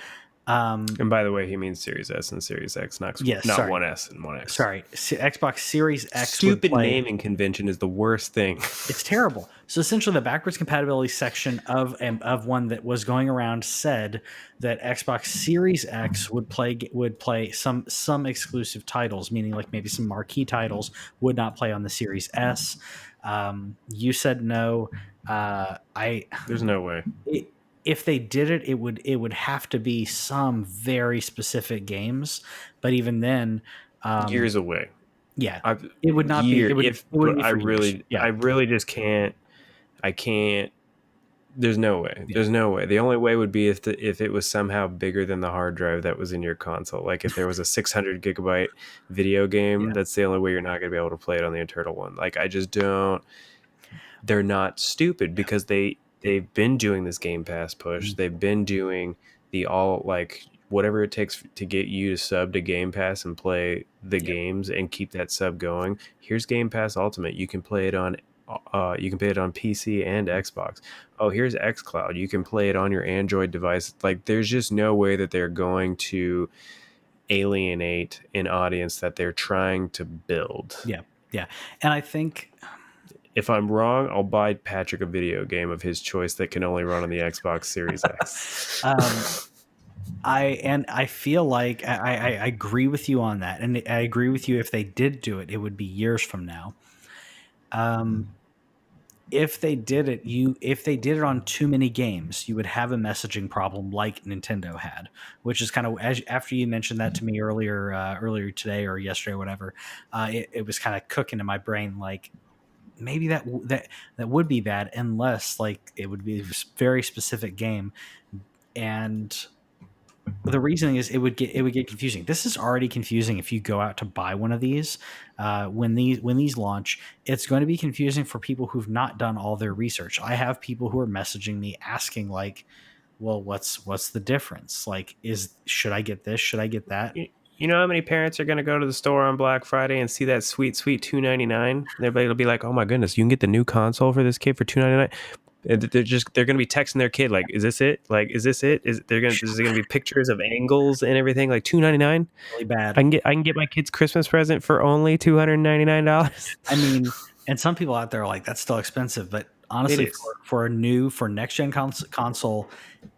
And by the way, he means Series S and Series X, Yes, not sorry. One S and One X. Sorry, Xbox Series X Stupid would play. naming convention is the worst thing. It's terrible. So essentially, the backwards compatibility section of one that was going around said that Xbox Series X would play some exclusive titles, meaning like maybe some marquee titles would not play on the Series S. You said no. There's no way. if they did it, it would have to be some very specific games. But even then, Years away. yeah, I've it would not be. year It would. if It wouldn't but be for years. I Yeah, really just can't. I can't. There's no way. yeah, There's no way. The only way would be if it was somehow bigger than the hard drive that was in your console. Like if there was a 600 gigabyte video game, yeah, that's the only way you're not going to be able to play it on the internal one. Like I just don't. They're not stupid because they've been doing this Game Pass push. mhm, They've been doing the all like whatever it takes to get you to sub to Game Pass and play the yep, games and keep that sub going. Here's Game Pass Ultimate. You can play it on PC and Xbox. Oh, here's xCloud. You can play it on your Android device. Like there's just no way that they're going to alienate an audience that they're trying to build. yeah, yeah. And I think, If I'm wrong, I'll buy Patrick a video game of his choice that can only run on the Xbox Series um, X. I feel like I agree with you on that, and I agree with you. If they did do it, it would be years from now. Um, if they did it, if they did it on too many games, you would have a messaging problem like Nintendo had, which is kind of after you mentioned that to me earlier today or yesterday or whatever. It was kind of cooking in my brain like maybe that would be bad unless like it would be a very specific game. And the reasoning is it would get confusing. This is already confusing if you go out to buy one of these. When these launch, it's going to be confusing for people who've not done all their research. I have people who are messaging me asking like, well, what's the difference? Like, should I get this? Should I get that? You know how many parents are going to go to the store on Black Friday and see that sweet $2.99? Everybody will be like, "Oh my goodness, you can get the new console for this kid for $2.99." They're going to be texting their kid like, "Is this it? Like, is this it? Is there going to be pictures of angles and everything like $2.99? Really bad. I can get my kid's Christmas present for only $299." I mean, and some people out there are like, that's still expensive, but It honestly, is. for next gen console,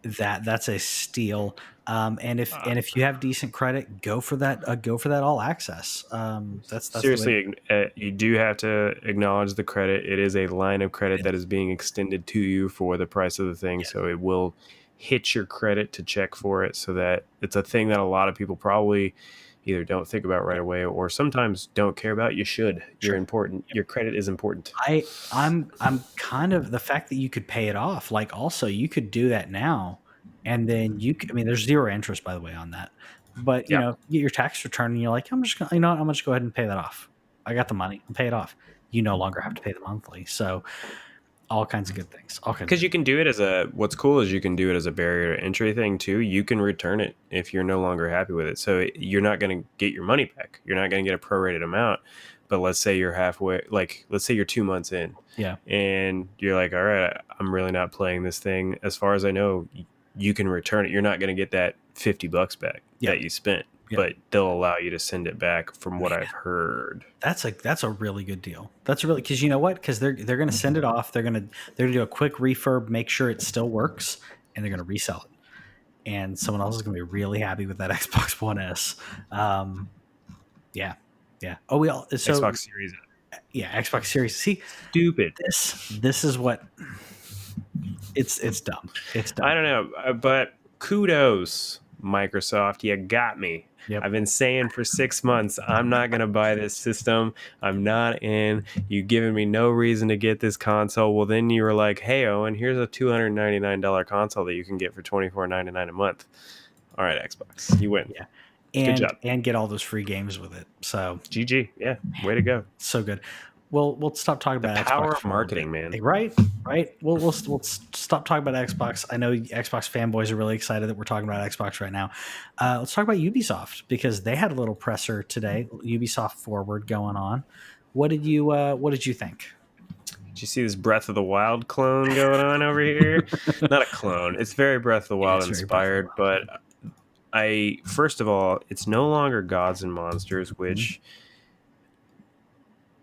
that's a steal. And if you have decent credit, go for that. Go for that all access. That's the way. Seriously, you do have to acknowledge the credit. It is a line of credit that is being extended to you for the price of the thing. Yeah, So it will hit your credit to check for it. So that it's a thing that a lot of people probably either don't think about right yeah, away or sometimes don't care about. You should. You're sure. important. Your credit is important. I'm kind of the fact that you could pay it off. Like also, you could do that now, and then I mean, there's zero interest by the way on that. But Yeah. you get your tax return, and you're like, I'm just gonna, I'm gonna just go ahead and pay that off. I got the money, and pay it off. You no longer have to pay the monthly. So all kinds of good things. All kinds of Because you can do it what's cool is you can do it as a barrier to entry thing too. You can return it if you're no longer happy with it. So you're not going to get your money back. You're not going to get a prorated amount. But let's say you're halfway, like let's say you're 2 months in yeah, and you're like, all right, I'm really not playing this thing. As far as I know, you can return it. You're not going to get that $50 back yeah, that you spent, yeah. but they'll allow you to send it back from what I've heard. That's a really good deal. That's a really because you know what? Because they're gonna send it off. They're gonna do a quick refurb, make sure it still works, and they're gonna resell it. And someone else is gonna be really happy with that Xbox One S. Yeah, yeah. Oh, Xbox Series. yeah, Xbox Series. See, Stupid. this is what it's dumb. It's dumb. I don't know, but kudos, Microsoft. You got me. Yep. I've been saying for 6 months, I'm not going to buy this system. I'm not in. You've given me no reason to get this console. Well, then you were like, hey, Owen, here's a $299 console that you can get for $24.99 a month. All right, Xbox. You win. Yeah. Good job. And get all those free games with it. So GG. Yeah. Way to go. so good. We'll stop talking about Xbox Power of for a little marketing, bit. man. Right. We'll stop talking about Xbox. I know Xbox fanboys are really excited that we're talking about Xbox right now. Let's talk about Ubisoft because they had a little presser today. Ubisoft Forward going on. What did you think? Did you see this Breath of the Wild clone going on over here? Not a clone. It's very Breath of the Wild inspired, but first of all, it's no longer Gods and Monsters, which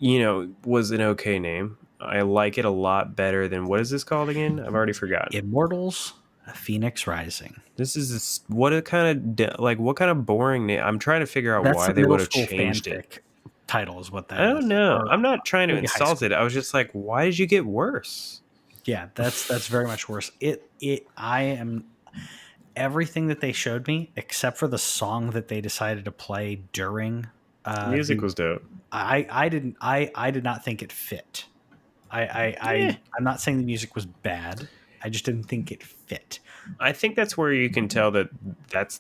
was an okay name. I like it a lot better than what is this called again? I've already forgotten. Immortals: Phoenix Rising. This is what kind of boring name. I'm trying to figure out why they would have changed it. Title is what that I is. don't know. I'm not trying to insult it. I was just like, why did you get worse? Yeah, that's very much worse. I am everything that they showed me except for the song that they decided to play during Music the was dope. I did not think it fit. Yeah, I'm not saying the music was bad. I just didn't think it fit. I think that's where you can tell that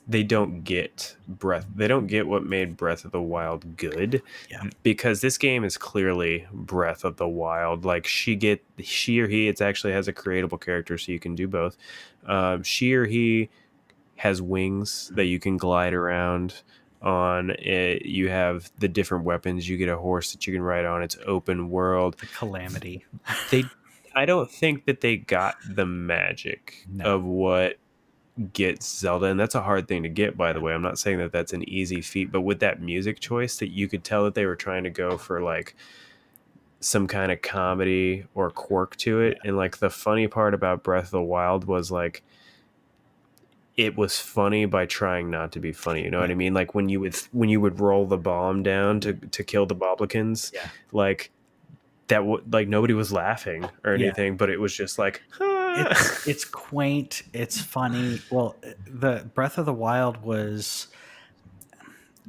they don't get breath. They don't get what made Breath of the Wild good, Yeah. because this game is clearly Breath of the Wild. Like she or he, it's actually has a creatable character, so you can do both. She or he has wings that you can glide around on. You have the different weapons. You get a horse that you can ride on. It's open world. The Calamity. They, I don't think that they got the magic No. of what gets Zelda, and that's a hard thing to get, by the way. I'm not saying that that's an easy feat, but with that music choice, that you could tell that they were trying to go for like some kind of comedy or quirk to Yeah. it. And like the funny part about Breath of the Wild was like it was funny by trying not to be funny. You know Yeah. what I mean? Like when you would roll the bomb down to kill the Boblicans, Yeah. like that would, like, nobody was laughing or Yeah. anything, but it was just like It's quaint, it's funny. Well, the Breath of the Wild was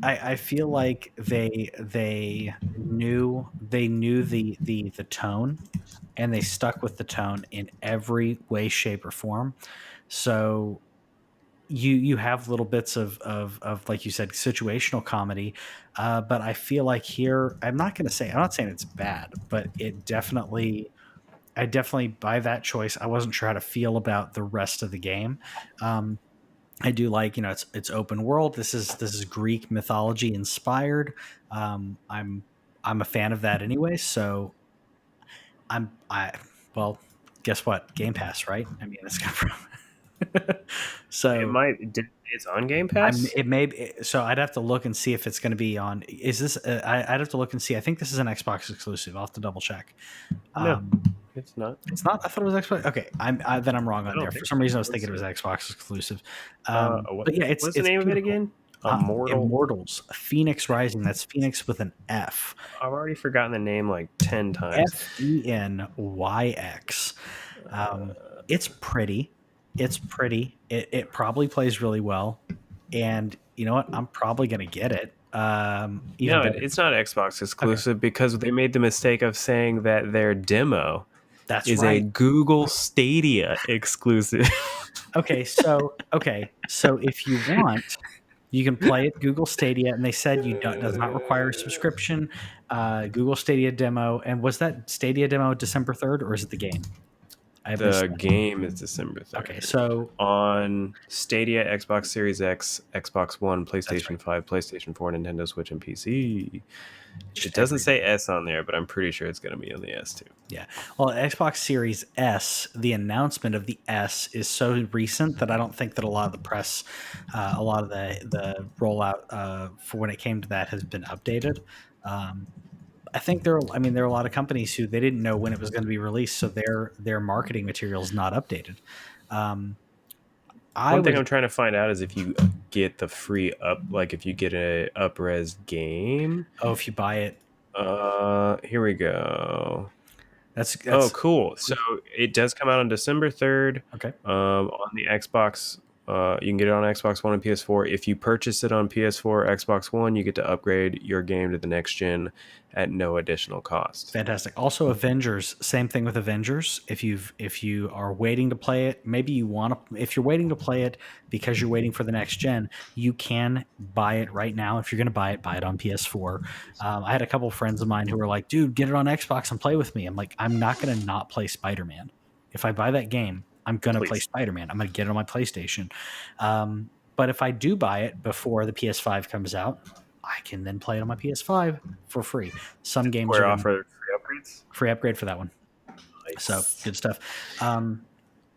I feel like they knew the tone, and they stuck with the tone in every way, shape, or form. So you have little bits of like you said, situational comedy, but I feel like here I'm not saying it's bad, but I definitely by that choice I wasn't sure how to feel about the rest of the game. Um, I do like, it's open world. This is Greek mythology inspired. I'm a fan of that anyway. So I well, guess what? Game Pass, right? I mean, it's got it so might it's on Game Pass. it may be, so I'd have to look and see if it's going to be on. Is this? I'd have to look and see. I think this is an Xbox exclusive. I'll have to double check. No, Um, it's not. it's not. I thought it was Xbox. Okay, then I'm wrong I on there. don't For think some so. reason, I was Let's thinking it was see. Xbox exclusive. What, But yeah, what's the it's name of it beautiful. again? Immortal. Immortals, Phoenix Rising. That's Phoenix with an F. I've already forgotten the name like 10 times. Fenyx. It's pretty. It's pretty. It probably plays really well. And you know what? I'm probably going to get it. Even No, better. it's not Xbox Okay. exclusive because they made the mistake of saying that their demo That's is a right. Google Stadia exclusive. So if you want, you can play it Google Stadia, and they said does not require a subscription. Google Stadia demo, and was that Stadia demo December 3rd, or is it the game? I missed The that. game is December Okay, 3rd so on Stadia, Xbox Series X, Xbox One, that's right. PlayStation 5, PlayStation 4, Nintendo Switch, and PC. It Just doesn't every say S on there, but I'm pretty sure it's going to be on the S too. Yeah. Well, Xbox Series S, the announcement of the S is so recent that I don't think that a lot of the press, a lot of the rollout for when it came to that has been updated. Um, I think there are a lot of companies who they didn't know when it was going to be released, so their marketing material is not updated. Um, I One thing would I'm trying to find out is if you get the free like if you get a upres game. oh if you buy it, Here we go. Oh, that's cool. So it does come out on December 3rd okay. on the Xbox. You can get it on Xbox One and PS4. If you purchase it on PS4 or Xbox One, you get to upgrade your game to the next gen at no additional cost. Fantastic. Also, Avengers. Same thing with Avengers. If you are waiting to play it, maybe you want to. If you're waiting to play it because you're waiting for the next gen, you can buy it right now. If you're going to buy it on PS4. I had a couple of friends of mine who were like, "Dude, get it on Xbox and play with me." I'm like, I'm not going to not play Spider-Man. If I buy that game, I'm going to play Please. Spider-Man. I'm going to get it on my PlayStation. But if I do buy it before the PS5 comes out, I can then play it on my PS5 for free. Some games are Square going to offer free upgrades. free upgrade for that one. So Nice. good stuff.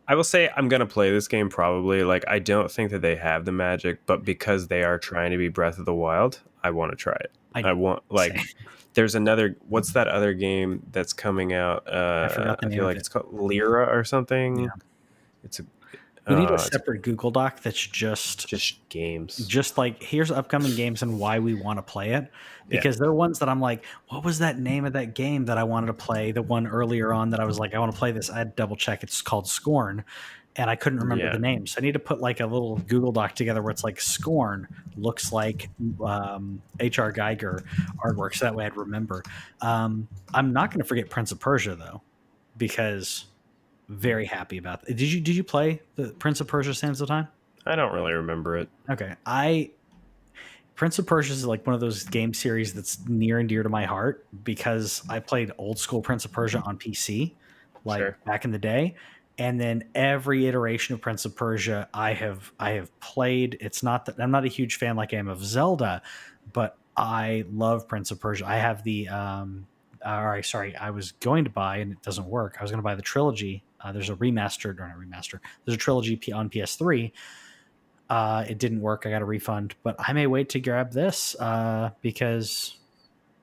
I will say I'm gonna play this game probably. Like I don't think that they have the magic, but because they are trying to be Breath of the Wild, I want to try it. I want like same. there's another what's that other game that's coming out? I forgot the I name feel of like it. it's called Lyra or Yeah. something. It's a We need a It's separate Google Doc that's just games. just like, here's upcoming games and why we want to play it, Yeah. because there are ones that I'm like, what was that name of that game that I wanted to play, the one earlier on that I was like, I want to play this. I had to double check, it's called Scorn, and I couldn't remember Yeah. the name, so I need to put like a little Google Doc together where it's like Scorn looks like HR Geiger artwork, so that way I'd remember. I'm not going to forget Prince of Persia though, because very happy about that. Did you play the Prince of Persia Sands of Time? I don't really remember it. Okay, I Prince of Persia is like one of those game series that's near and dear to my heart, because I played old school Prince of Persia on PC, like Sure. back in the day, and then every iteration of Prince of Persia I have played. It's not that I'm not a huge fan like I am of Zelda, but I love Prince of Persia. I have the all right, sorry, I was going to buy and it doesn't work. I was going to buy the trilogy. There's a remastered or not remaster. There's a trilogy on PS3. It didn't work. I got a refund, but I may wait to grab this because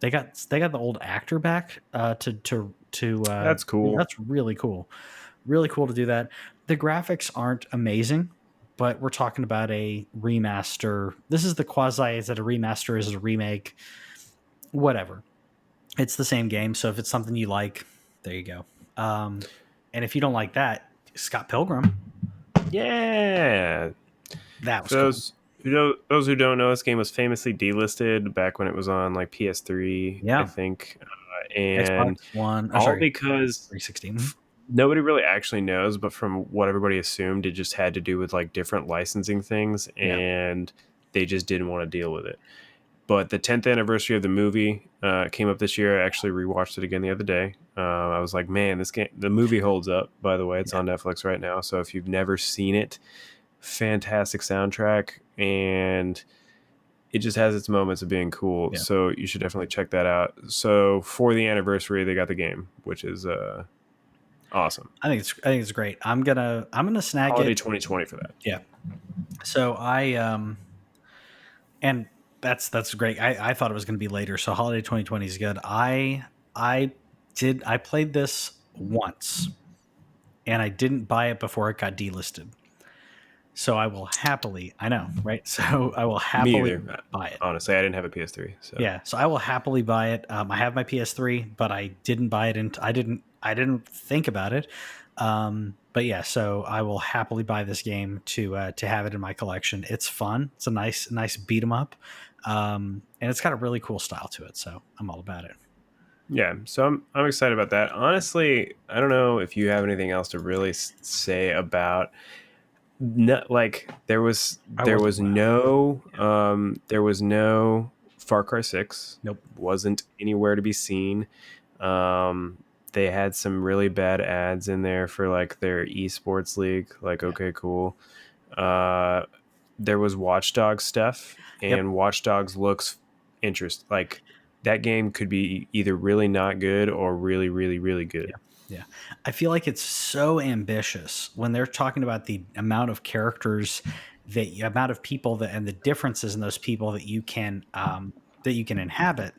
they got the old actor back That's cool. that's really cool. Really cool to do that. The graphics aren't amazing, but we're talking about a remaster. This is the quasi, is it a remaster, is it a remake? Whatever. It's the same game, so if it's something you like, there you go. And if you don't like that, Scott Pilgrim, Yeah. that was For cool. those who don't know, this game was famously delisted back when it was on like PS3, Yeah. I think, and Xbox One, all because 360. nobody really actually knows, but from what everybody assumed, it just had to do with like different licensing things, Yeah. and they just didn't want to deal with it. But the 10th anniversary of the movie came up this year. I actually rewatched it again the other day. I was like, man, the movie holds up. By the way, it's on Netflix right now. So if you've never seen it, fantastic soundtrack, and it just has its moments of being cool. Yeah. So you should definitely check that out. So for the anniversary, they got the game, which is awesome. I think it's great. I'm gonna snag Holiday it. 2020 for that. Yeah. So and that's great. I thought it was gonna be later. So holiday 2020 is good. I played this once, and I didn't buy it before it got delisted. So I will happily, I know, right? So I will Me happily either. buy it. Honestly, I didn't have a PS3. So Yeah, so I will happily buy it. I have my PS3, but I didn't buy it, and I didn't think about it. But yeah, so I will happily buy this game to have it in my collection. It's fun. It's a nice beat 'em up, and it's got a really cool style to it. So I'm all about it. yeah, so I'm excited about that. Honestly, I don't know if you have anything else to really say about. No, like there was no Far Cry 6. Nope. Wasn't anywhere to be seen. They had some really bad ads in there for like their esports league. Like, okay, cool. There was Watch Dogs stuff, and Watch Dogs looks interesting. Like that game could be either really not good or really, really, really good. Yeah. I feel like it's so ambitious when they're talking about the amount of characters, the amount of people that, and the differences in those people that you can inhabit.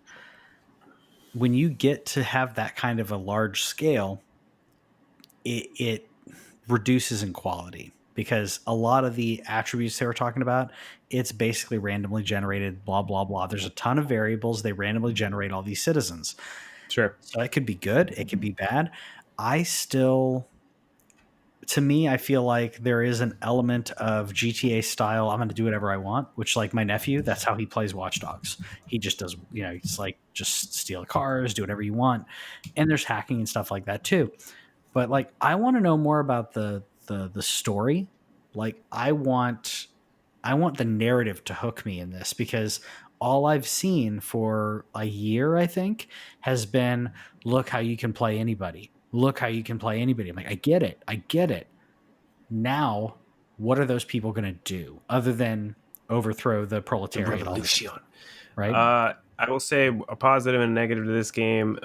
When you get to have that kind of a large scale, it reduces in quality, because a lot of the attributes they were talking about, it's basically randomly generated, blah, blah, blah. There's a ton of variables. They randomly generate all these citizens. Sure. So it could be good. It could be bad. To me, I feel like there is an element of GTA style. I'm going to do whatever I want, which, like my nephew, that's how he plays Watch Dogs. He just does, he's like, just steal cars, do whatever you want. And there's hacking and stuff like that too. But like, I want to know more about the story. Like I want the narrative to hook me in this, because all I've seen for a year, I think, has been, look how you can play anybody. Look how you can play anybody. I'm like, I get it. Now, what are those people going to do other than overthrow the proletariat? Revolution. Right? I will say a positive and a negative to this game.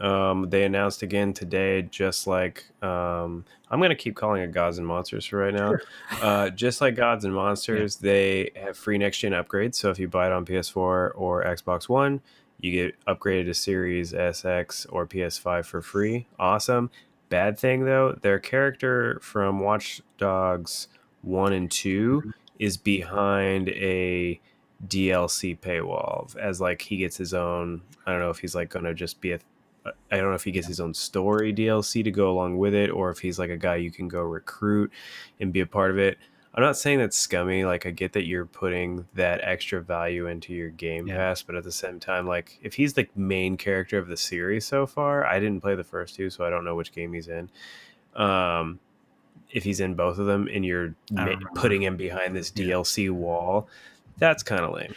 They announced again today, just like I'm going to keep calling it Gods and Monsters for right now. Sure. Just like Gods and Monsters, they have free next-gen upgrades. So if you buy it on PS4 or Xbox One, you get upgraded to Series SX or PS5 for free. Awesome. Bad thing, though, their character from Watch Dogs 1 and 2 is behind a DLC paywall as like he gets his own. I don't know if he's like going to just be I don't know if he gets his own story DLC to go along with it, or if he's like a guy you can go recruit and be a part of it. I'm not saying that's scummy. Like, I get that you're putting that extra value into your Game Pass, but at the same time, like, if he's the main character of the series so far, I didn't play the first two, so I don't know which game he's in. If he's in both of them and you're putting him behind this DLC wall, that's kind of lame.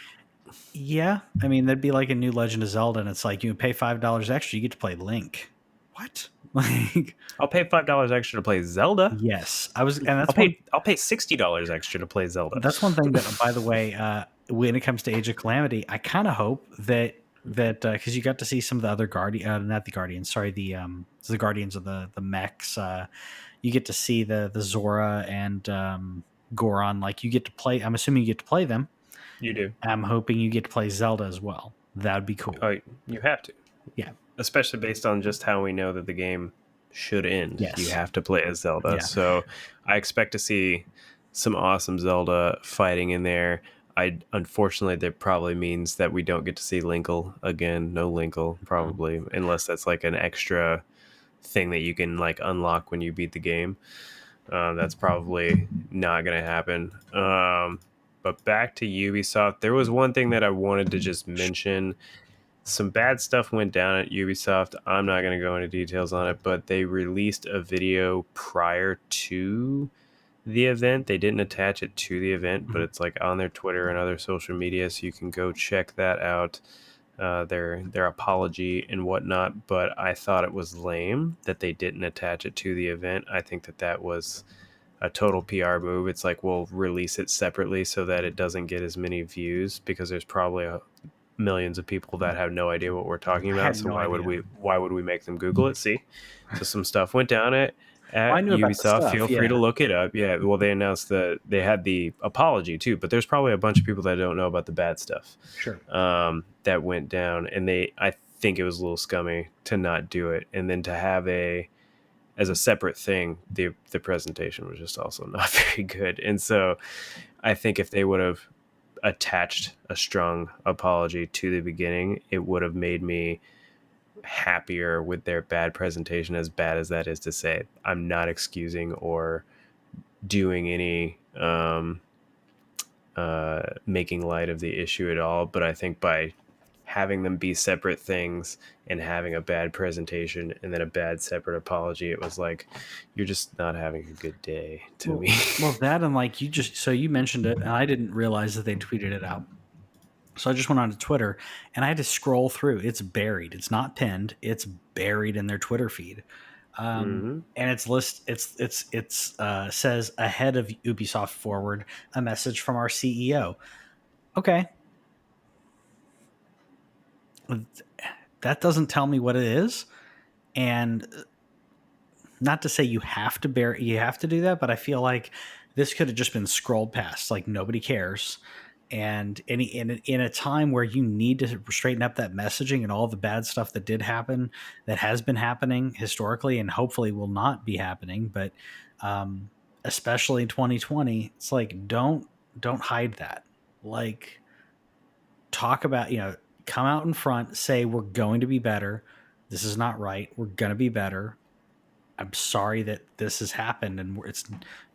Yeah, I mean, that'd be like a new Legend of Zelda, and it's like you pay $5 extra, you get to play Link. What? Like, I'll pay $5 extra to play Zelda. yes, I was, and that's I'll pay $60 extra to play Zelda. That's one thing that, by the way, when it comes to Age of Calamity, I kind of hope that because you got to see some of the other not the Guardians, sorry, the Guardians of the mechs. You get to see the Zora and Goron. Like, you get to play. I'm assuming you get to play them. You do. I'm hoping you get to play Zelda as well. That would be cool. Oh, you have to. Yeah. Especially based on just how we know that the game should end. Yes. You have to play as Zelda. Yeah. So I expect to see some awesome Zelda fighting in there. Unfortunately, that probably means that we don't get to see Linkle again. No Linkle, probably, unless that's like an extra thing that you can like unlock when you beat the game. That's probably not going to happen. But back to Ubisoft, there was one thing that I wanted to just mention. Some bad stuff went down at Ubisoft. I'm not going to go into details on it, but they released a video prior to the event. They didn't attach it to the event, but it's like on their Twitter and other social media, so you can go check that out. Their apology and whatnot. But I thought it was lame that they didn't attach it to the event. I think that was a total PR move. It's like, we'll release it separately so that it doesn't get as many views, because there's probably millions of people that have no idea what we're talking about. So why would we make them Google it? See, so some stuff went down at Ubisoft. Feel free to look it up. Yeah, well, they announced that they had the apology too, but there's probably a bunch of people that don't know about the bad stuff. Sure. That went down, and I think it was a little scummy to not do it, and then to have as a separate thing, the presentation was just also not very good. And so I think if they would have attached a strong apology to the beginning, it would have made me happier with their bad presentation, as bad as that is to say. I'm not excusing or doing any making light of the issue at all, but I think by having them be separate things and having a bad presentation and then a bad separate apology, it was like, you're just not having a good day to me. Well, that, and like, you mentioned it, and I didn't realize that they tweeted it out. So I just went onto Twitter and I had to scroll through. It's buried. It's not pinned. It's buried in their Twitter feed. And it's says, ahead of Ubisoft Forward, a message from our CEO. Okay. That doesn't tell me what it is. And not to say you have to do that, but I feel like this could have just been scrolled past. Like, nobody cares. And in a time where you need to straighten up that messaging and all the bad stuff that did happen, that has been happening historically and hopefully will not be happening, but especially in 2020, it's like, don't hide that. Like, talk about, come out in front, say, we're going to be better. This is not right. We're going to be better. I'm sorry that this has happened. And it's,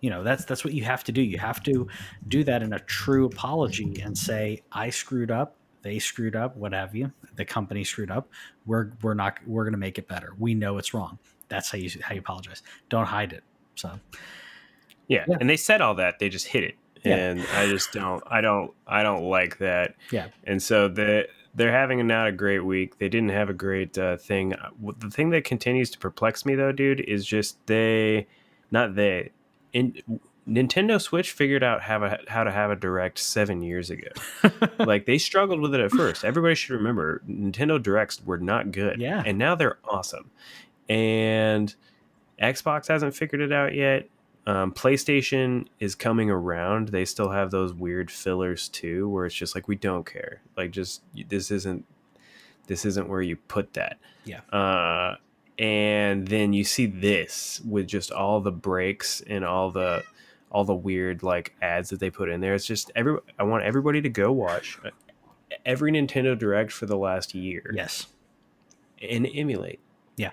that's what you have to do. You have to do that in a true apology and say, I screwed up. They screwed up, what have you. The company screwed up. We're going to make it better. We know it's wrong. That's how you apologize. Don't hide it. So, yeah. And they said all that, they just hid it. Yeah. And I don't like that. Yeah. And so they're having not a great week. They didn't have a great thing. The thing that continues to perplex me, though, dude, is just Nintendo Switch figured out how to have a Direct 7 years ago. Like, they struggled with it at first. Everybody should remember, Nintendo Directs were not good. Yeah. And now they're awesome. And Xbox hasn't figured it out yet. PlayStation is coming around. They still have those weird fillers too, where it's just like, we don't care. Like, just this isn't where you put that. Yeah. And then you see this with just all the breaks and all the all the weird like ads that they put in there. It's just I want everybody to go watch every Nintendo Direct for the last year Yes. and emulate. Yeah.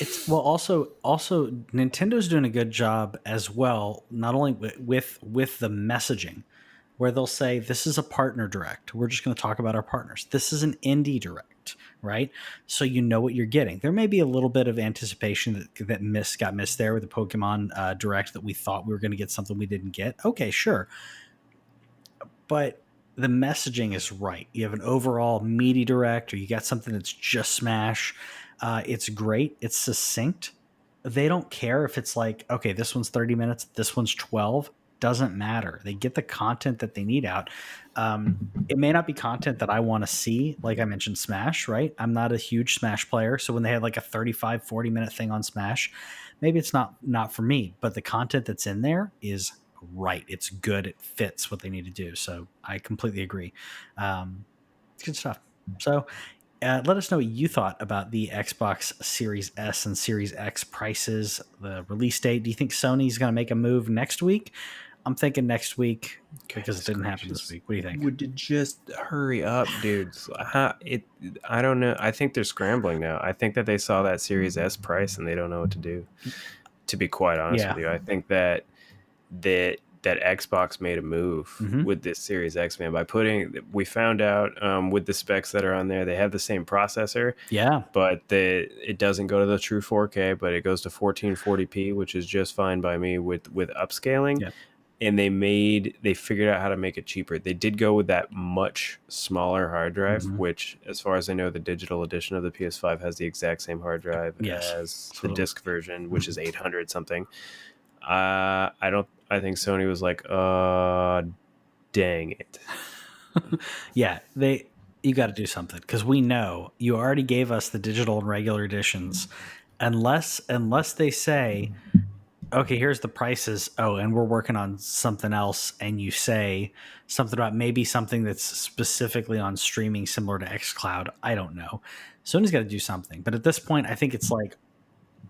It's well also Nintendo's doing a good job as well, not only with the messaging where they'll say this is a partner direct. We're just going to talk about our partners. This is an indie direct, right? So you know what you're getting. There may be a little bit of anticipation that got missed there with the Pokemon direct, that we thought we were going to get something we didn't get. Okay, sure. But the messaging is right. You have an overall meaty direct, or you got something that's just Smash. It's great. It's succinct. They don't care if it's like, okay, this one's 30 minutes, this one's 12. Doesn't matter. They get the content that they need out. It may not be content that I want to see. Like I mentioned, Smash, right? I'm not a huge Smash player. So when they had like a 35, 40-minute thing on Smash, maybe it's not for me. But the content that's in there is right. It's good. It fits what they need to do. So I completely agree. It's good stuff. So let us know what you thought about the Xbox Series S and Series X prices, the release date. Do you think Sony's going to make a move next week? I'm thinking next week because it didn't happen this week. What do you think? Would you just hurry up, dudes? I don't know. I think they're scrambling now. I think that they saw that Series S price and they don't know what to do. To be quite honest with you, I think that Xbox made a move with this Series X, man. By we found out with the specs that are on there, they have the same processor. Yeah, but it doesn't go to the true 4K, but it goes to 1440p, which is just fine by me with upscaling. Yeah. And they figured out how to make it cheaper. They did go with that much smaller hard drive, which, as far as I know, the digital edition of the PS5 has the exact same hard drive as the disc version, which is 800 something. I think Sony was like, dang it. Yeah, you got to do something, because we know you already gave us the digital and regular editions. Unless they say, okay, here's the prices. Oh, and we're working on something else. And you say something about maybe something that's specifically on streaming similar to xCloud. I don't know. Sony's got to do something. But at this point, I think it's like,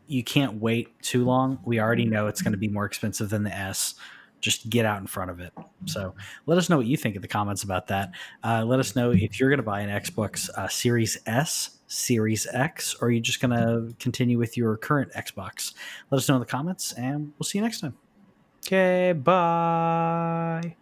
you can't wait too long. We already know it's going to be more expensive than the S. Just get out in front of it. So let us know what you think in the comments about that. Let us know if you're going to buy an Xbox Series S, Series X, or are you just going to continue with your current Xbox? Let us know in the comments, and we'll see you next time. Okay, bye.